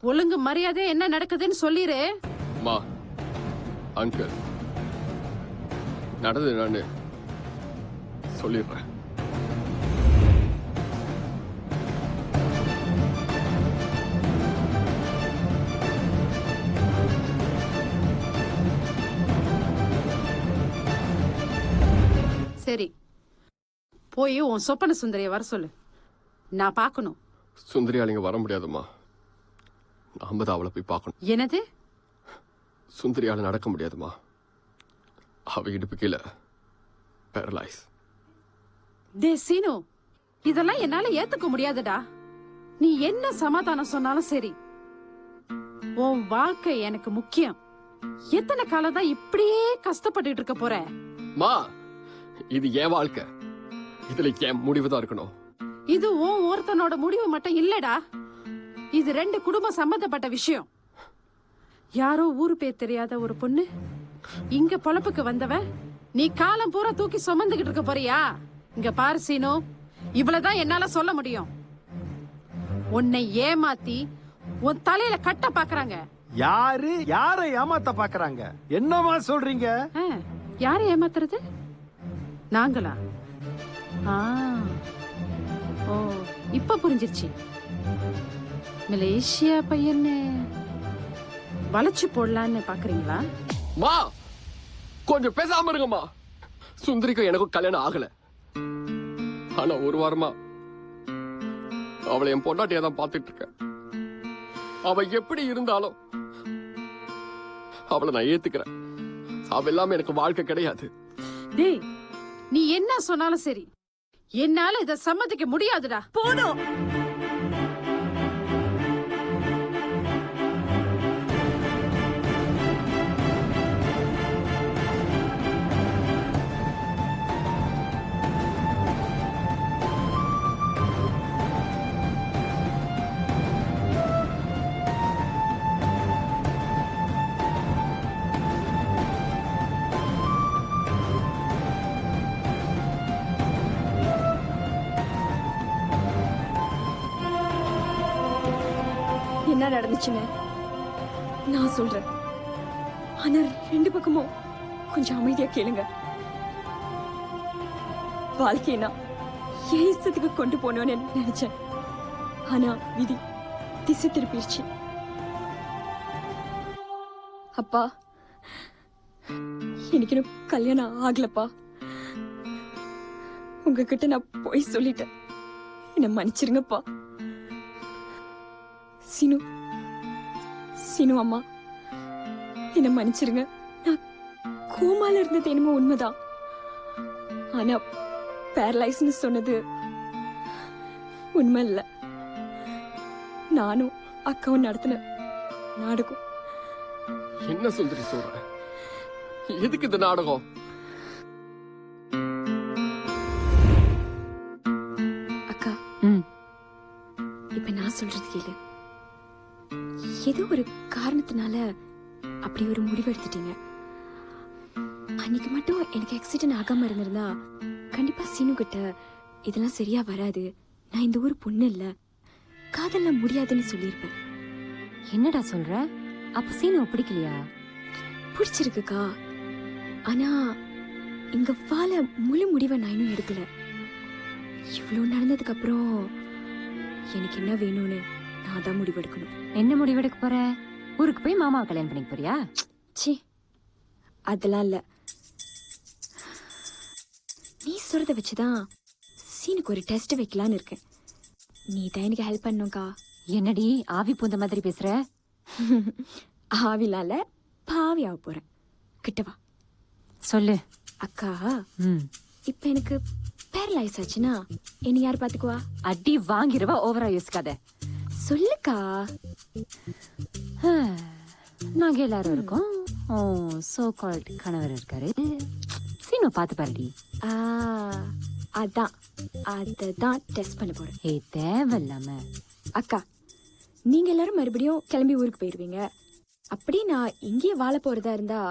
ஒழுங்கு மரியாதை என்ன நடக்குதுன்னு சொல்லிரு. மா அங்கிள் நடந்தது நான் சொல்லிடுறேன். சரி, போய் உன் சொப்பன சுந்தரிய வர சொல்லு, நான் பார்க்கணும். சுந்தரியாலிங்க வர முடியாதுமா. நாம தான் அவளை போய் பார்க்கணும். என்னது? சுந்தரியால நடக்க முடியாதுமா. அவ இடுப்பு கீழே பேரலைஸ். டே சீனு, இதெல்லாம் என்னால ஏத்துக்க முடியாதுடா. நீ என்ன சமாதானம் சொன்னாலும் சரி, உன் வாழ்க்கை எனக்கு முக்கியம். எத்தனை காலம் தான் இப்படியே கஷ்டப்பட்டுட்டு இருக்க போற? மா இது என் வாழ்க்கை, இதுல என் முடிவு தான் இருக்கணும். இது உன் ஒருத்தனோட முடிவு மட்டும் இல்லடா, இது 2 குடும்பம் சம்பந்தப்பட்ட விஷயம். யாரோ ஊரு பேர் தெரியாத ஒரு பொண்ணு இங்க பொழப்புக்கு வந்தவ, நீ காலம் பூரா தூக்கி சுமந்துகிட்டு இருக்க போறியா? இங்க பாரு சீனு, இவ்வளவுதான் என்னால சொல்ல முடியும். உன்னை ஏமாத்தி உன் தலையில கட்ட பாக்குறாங்க. யாரு யாரை ஏமாத்த பாக்குறாங்க? என்னமா சொல்றீங்க? யாரை ஏமாத்துறது? நாங்களா? ஓ, இப்ப புரிஞ்சிருச்சு. மலேசியா பையன்னு வளைச்சு போடலான்னு பாக்குறீங்களா? மா கொஞ்சம் பேசாம இருங்கம்மா. சுந்தரிக்கும் எனக்கும் கல்யாணம் ஆகல. ஆனா ஒரு வாரமா அவளை என் பொண்டாட்டியா தான் பாத்துட்டு இருக்கேன். அவ எப்படி இருந்தாலும் அவளை நான் ஏத்துக்கிறேன். அவ எல்லாமே எனக்கு வாழ்க்கை கிடையாது. டேய், நீ என்ன சொன்னாலும் சரி, என்னால இதை சம்மதிக்க முடியாதுடா. போதும். என்ன நடந்துச்சுன்னு நான் சொல்றேன். ஆனா 2 பக்கமும் கொஞ்சம் அமைதியா கேளுங்க. வாழ்க்கையை நான் என் இஷ்டத்துக்கு கொண்டு போனோன்னு நினைச்சேன். ஆனா விதி திசை திருப்பிடுச்சு. அப்பா, எனக்கு இன்னும் கல்யாணம் ஆகலப்பா. உங்ககிட்ட நான் போய் சொல்லிட்டேன். என்ன மன்னிச்சிருங்கப்பா. சீனு, சீனு அம்மா, என்ன மன்னிச்சிருங்க. நான் கோமால இருந்தது என்னமோ உண்மைதான். ஆனா பேரலைஸ்னு சொன்னது உண்மை இல்ல. நானும் அக்காவும் நடத்தின நாடகம். என்ன சுந்தரி சொல்ற? எதுக்கு இந்த நாடகம்? அக்கா, இப்ப நான் சொல்றது கேளு. ஏதோ ஒரு காரணத்தினால அப்படி ஒரு முடிவு எடுத்துட்டீங்க. அன்னைக்கு மட்டும் எனக்கு ஆக்சிடென்ட் ஆகாம இருந்திருந்தா கண்டிப்பா சீனு கிட்ட இதெல்லாம் சரியா வராது, நான் இந்த ஊர் பொண்ணு இல்ல, காதல்லாம் முடியாதுன்னு சொல்லியிருப்பேன். என்னடா சொல்ற? அப்ப சீனு பிடிக்கலையா? பிடிச்சிருக்குக்கா. ஆனா இங்க வாழ முழு முடிவை நான் இன்னும் எடுக்கல. இவ்வளவு நடந்ததுக்கு அப்புறம் எனக்கு என்ன வேணும்னு நான் தான் முடிவெடுக்கணும். என்ன முடிவெடுக்க போற? ஊருக்கு போய் மாமாவை கல்யாணம் பண்ணிக்க போறியா? சி, அதெல்லாம் இல்ல. நீ சொல்றத வச்சுதான் சீனுக்கு ஒரு டெஸ்ட் வைக்கலான்னு இருக்கேன். நீ தான் எனக்கு ஹெல்ப் பண்ணுக்கா. என்னடி ஆவி பூந்த மாதிரி பேசுற? ஆவிலால பாவி ஆக போறேன். கிட்டவா சொல்லு. அக்கா, இப்ப எனக்கு பேரலைஸ் ஆச்சுன்னா என்ன யார் பாத்துக்குவா? அடி வாங்கிருவா. ஓவரா யோசிக்காத. சொல்லுக்கா. நாங்க எல்லாரும் இருக்கோம். ஓ, சோ கால்ட் கணவர் இருக்காரு. சீனு பாத்து பாருடி. அதான் அததான் டெஸ்ட் பண்ண போறேன். ஏய், தேவையில்லாம. அக்கா, நீங்க எல்லாரும் மறுபடியும் கிளம்பி ஊருக்கு போயிருவீங்க. அப்படி நான் இங்கேயே வாழ போறதா இருந்தா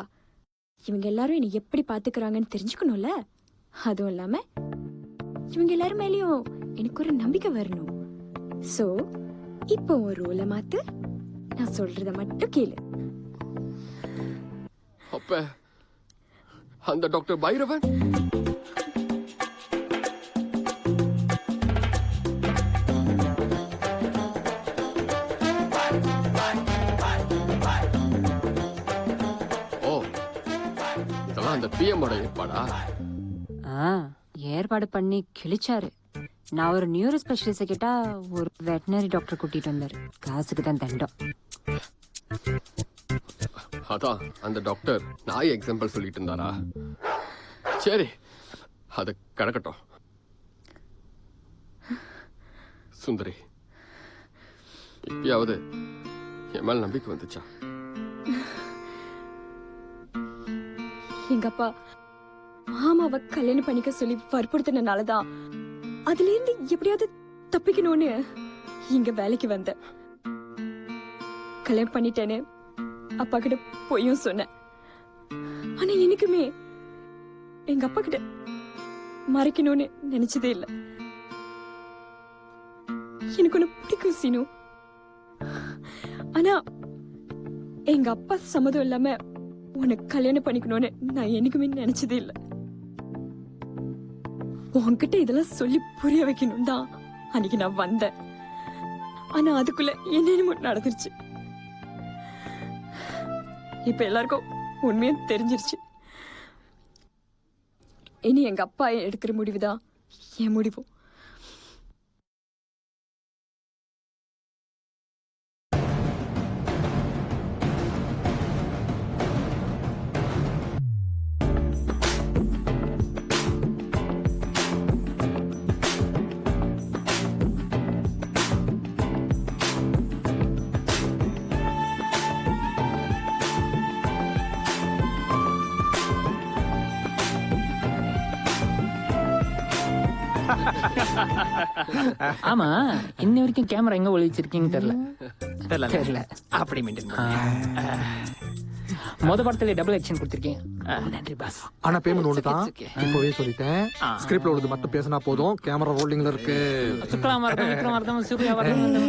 இவங்க எல்லாரும் என்னை எப்படி பாத்துக்கிறாங்கன்னு தெரிஞ்சுக்கணும்ல. அதுவும் இல்லாம இவங்க எல்லாரும் மேலயும் எனக்கு ஒரு நம்பிக்கை வரணும். சோ இப்போ ஒரு ரோல மாத்து, நான் சொல்றத மட்டும் கேளு. அப்ப அந்த டாக்டர் பைரவன் அந்த பிஎம்மோட ஏற்பாடா? ஏற்பாடு பண்ணி கிழிச்சாரு. நான் ஒரு நியூரோ ஸ்பெஷலிஸ்ட கேட்டா ஒரு வெட்டினரி டாக்டர் கூட்டிட்டு வந்தாரு. காசுக்கு தான் தண்டம். அதான் அந்த டாக்டர் நாய் எக்ஸாம்பிள் சொல்லிட்டு இருந்தாரா? சரி, அது கிடக்கட்டும். சுந்தரி, இப்பயாவது என் மேல நம்பிக்கை வந்துச்சா? எங்க அப்பா மாமாவை கல்யாணம் பண்ணிக்க சொல்லி வற்புறுத்தினாலதான் அதுல இருந்து எப்படியாவது தப்பிக்கணும்னு இங்க வேலைக்கு வந்த. கல்யாணம் பண்ணிட்டேன்னு அப்பா கிட்ட பொய்யும் சொன்னேன். ஆனா எனக்குமே எங்க அப்பா கிட்ட மறைக்கணும்னு நினைச்சதே இல்ல. எனக்கு ஒண்ணு பிடிக்கும் சீனு. ஆனா எங்க அப்பா சம்மதம் இல்லாம உனக்கு கல்யாணம் பண்ணிக்கணும்னு நான் என்னைக்குமே நினைச்சதே இல்ல. உன்கிட்ட இதெல்லாம் சொல்லி புரிய வைக்கணும் தான் அன்னைக்கு நான் வந்தேன். ஆனா அதுக்குள்ள என்னென்னமோ நடந்துருச்சு. இப்ப எல்லாருக்கும் உண்மையும் தெரிஞ்சிருச்சு. இனி எங்க அப்பா எடுக்கிற முடிவுதான் என் முடிவும். ஆமா, இன்ன வரைக்கும் கேமரா எங்க ஒளிச்சிருக்கீங்க தெரியல. தெரியல. அப்படி மெயின்டைன் மொத படத்துல டபுள் ஆக்ஷன் கொடுத்துருக்கீங்க. நன்றி பாஸ். ஆனா பேமெண்ட் ஒன்று தான். okay. இப்போவே சொல்லிட்டேன். ஸ்கிரிப்ட்ல உள்ளது மட்டும் பேசினா போதும். கேமரா ரோலிங்ல இருக்கு. சுக்லாமர்தம் விக்ரமார்தம் சூர்யாவர்தம்.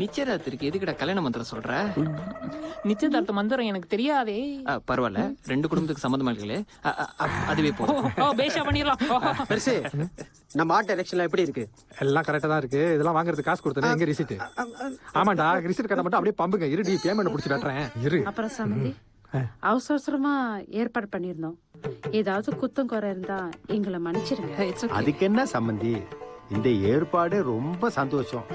நிச்சயதார்த்தத்துக்கு எதுக்குடா கல்யாண மந்திரம் சொல்ற? நிச்சயதார்த்த மந்திரம் எனக்கு தெரியாதே. பரவாயில்ல, 2 குடும்பத்துக்கு சம்மந்தமா இருக்கலே, அதுவே போதும். பேஷா பண்ணிடலாம். பெருசு, நம்ம ஆர்ட் டைரக்ஷன்ல எப்படி இருக்கு? எல்லாம் கரெக்டா தான் இருக்கு. இதெல்லாம் வாங்குறதுக்கு காசு கொடுத்தேன். எங்க ரிசிட்? ஆமாண்டா, ரிசிட் கட்ட மட்டும் அப்படியே பம்புங்க. இருடி, பேமெண்ட் புடிச்சு வெட்டறேன். இரு. அப்புறம் சம்பந்தி, அவசரமா ஏற்பாடு பண்ணிருந்தோம். ஏதாவது குத்தம் குறை இருந்தா எங்களை மன்னிச்சிருங்க. அதுக்கு என்ன சம்பந்தி, இந்த ஏற்பாடு ரொம்ப சந்தோஷம்,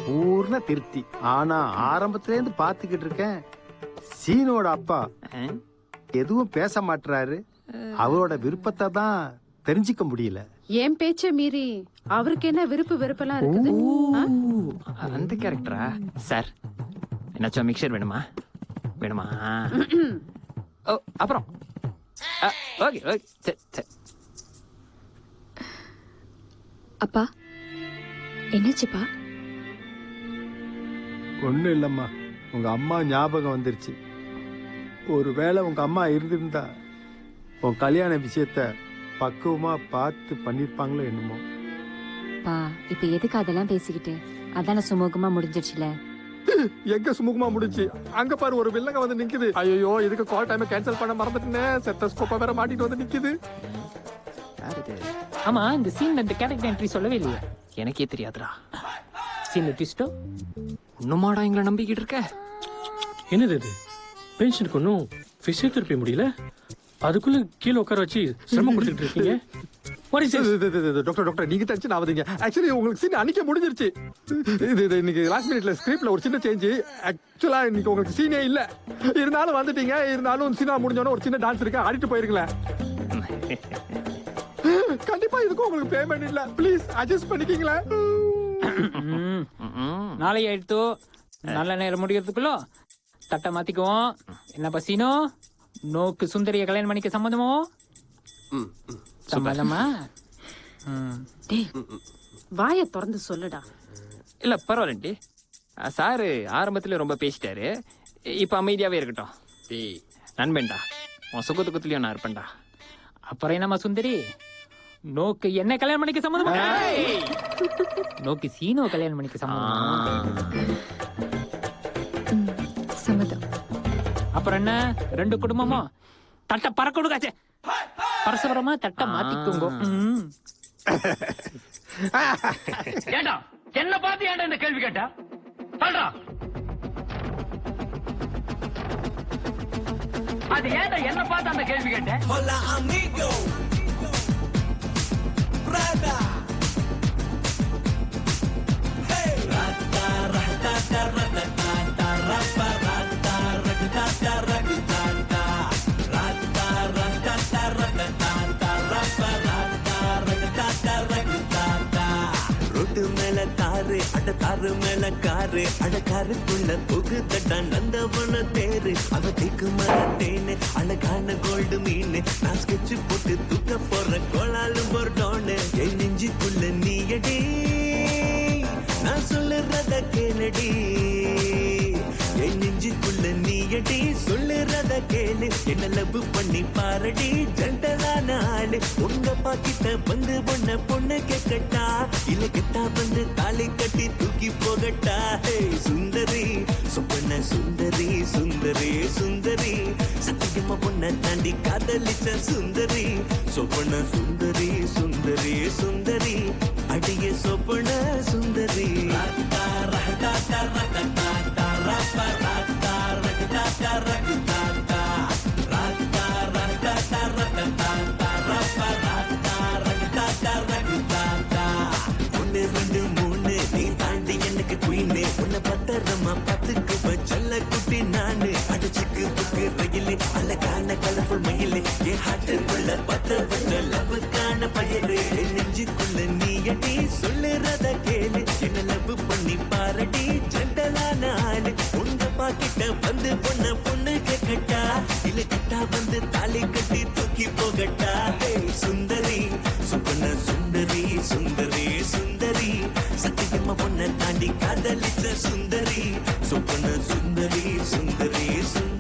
பூர்ண திருப்தி. ஆனா ஆரம்பத்துல இருந்து பாத்துக்கிட்டு இருக்கேன், சீனோட அப்பா எதுவும் பேச மாட்டாரு. அவரோட விருப்பத்தை தான் தெரிஞ்சுக்க முடியல. என் பேச்ச மீறி அவருக்கு என்ன விருப்பு வெறுப்பெல்லாம் இருக்குது? அந்த கேரக்டரா? சார், என்னாச்சும் மிக்சர் வேணுமா? வேணுமா? ஓ, அப்புறம் ஓகே ஓகே, சரி. அப்பா என்னாச்சுப்பா? ஒண்ணும் இல்லம்மா, உங்க அம்மா ஞாபகம் வந்துருச்சு. ஒருவேளை உங்க அம்மா இருந்திருந்தா உன் கல்யாண விஷயத்த பக்குவமா பார்த்து பண்ணிருப்பாங்களோ என்னமோ. பா, இப்ப எதுக்கு அதெல்லாம் பேசிக்கிட்டு? அதான சுமூகமா முடிஞ்சிடுச்சுல. எங்க சுமூகமா முடிஞ்சு? அங்க பாரு, ஒரு வில்லங்க வந்து நிக்குது. ஐயோ, இதுக்கு கால் டைம் கேன்சல் பண்ண மறந்துட்டேன். செத்தஸ்கோப்பா வேற மாட்டிட்டு வந்து நிக்குது. ஆமா, இந்த சீன்ல இந்த கேரக்டர் என்ட்ரி சொல்லவே இல்லையே. எனக்கே தெரியாதுடா. சீன்ல ட்விஸ்டோ இன்னுமாடா எங்களை நம்பிக்கிட்டு இருக்க? என்னது இது? பென்ஷனுக்கு ஒன்றும் பிசியோதெரப்பி முடியல, அதுக்குள்ள கீழே உட்கார வச்சு சிரமம் கொடுத்துட்டு இருக்கீங்க. டாக்டர், நீங்க டென்ஷன் ஆகுதுங்க. ஆக்சுவலி உங்களுக்கு சீன் அன்னைக்கு முடிஞ்சிருச்சு. இது இன்னைக்கு லாஸ்ட் மினிட்ல ஸ்கிரிப்ட்ல ஒரு சின்ன சேஞ்ச். ஆக்சுவலா இன்னைக்கு உங்களுக்கு சீனே இல்ல, இருந்தாலும் வந்துட்டீங்க. இருந்தாலும் சினிமா முடிஞ்சோன்னு ஒரு சின்ன டான்ஸ் இருக்கு, ஆடிட்டு போயிருங்களேன். கண்டிப்பா இதுக்கும் உங்களுக்கு பேமெண்ட் இல்ல. ப்ளீஸ் அட்ஜஸ்ட் பண்ணிக்கீங்களா? நாளை ஆயிடுத்து. நல்ல நேரம் முடியறதுக்குள்ள தட்டை மாத்திக்குவோம். என்ன பசீனோ, நோக்கு சுந்தரிய கல்யாணம் பண்ணிக்க சம்மதமோ? சம்மதமா? டேய், வாயை திறந்து சொல்லுடா. இல்ல பரவாயில்லண்டி, சாரு ஆரம்பத்துல ரொம்ப பேசிட்டாரு, இப்ப அமைதியாவே இருக்கட்டும். நண்பன்டா, உன் சுக துக்கத்துலயும் நான் இருப்பேன்டா. அப்புறம் என்னம்மா சுந்தரி, நோக்கு என்ன கல்யாணம் பண்ணிக்க சம்மதமா? நோக்கு சீனோ கல்யாணம் பண்ணிக்க சம்மதமா? சம்மதம். அப்புறம் என்ன, 2 குடும்பமும் தட்டை பறக்க கொடுக்காச்சே, பரஸ்பரமா தட்டை மாத்திக்குங்க. ஏண்டா என்ன பார்த்து ஏன்டா இந்த கேள்வி கேட்டா? சொல்றா, அது ஏன்டா என்ன பார்த்து அந்த கேள்வி கேட்ட? ரோட்டு மேல காரு, அட காரு மேல காரு, அட காருக்குள்ள புகுதட்டா நந்தவன தேரு. அவ திக்கு மர தேனு, அழகான கோல்டு மீன், நான் ஸ்கெட்ச் போட்டு தூக்க போற கோளாலும் பொருடோன்னு. என் நெஞ்சுக்குள்ள நீயடி, நான் சொல்லுறத கேளடி. என் நெஞ்சுக்குள்ள நீயடி, சொல்லுறத கேளு. என்ன லவ் பண்ணி பாரடி, ஜென்டலான ஆளு. உங்க பாக்கிட்ட வந்து பொண்ணு கேட்கட்டா, இல்ல கெட்டா வந்து தாலி கட்டி தூக்கி போகட்டா? சுந்தரி, சொப்பன சுந்தரி, சுந்தரி சுந்தரி, சத்தியமா பொண்ண தாண்டி காதலிச்ச சுந்தரி. சொப்பன சுந்தரி, சுந்தரி சுந்தரி, அடிய சொப்பன சுந்தரி. ஒன்னு 2 3 நீ தாண்டி எனக்கு குயினு, உன்னை பத்திரமா பத்துக்கு செல்ல குட்டி நானு. அடிச்சுக்கு புக்கு ரயிலு, அழகான கலர்ஃபுல் மயிலு, என் ஹாட்டுக்குள்ள பத்த வந்த லவ்வுக்கான பயலு. என் நெஞ்சுக்குள்ள நீயடி, சொல்லுறத கேளு. என்ன லவ் பண்ணி பாரடி, ஜென்டலான ஆளு. உங்க பாக்கிட்ட வந்து பொண்ணு கேட்கட்டா, இல்ல கிட்டா வந்து தாலி கட்டி தூக்கி போகட்டா? சுந்தரி, சுப்பன சுந்தரி, சுந்தரி சுந்தரி, சத்தியமா பொண்ண தாண்டி காதலிச்ச சுந்தரி. சொப்பன சுந்தரி, சுந்தரி சுந்தரி.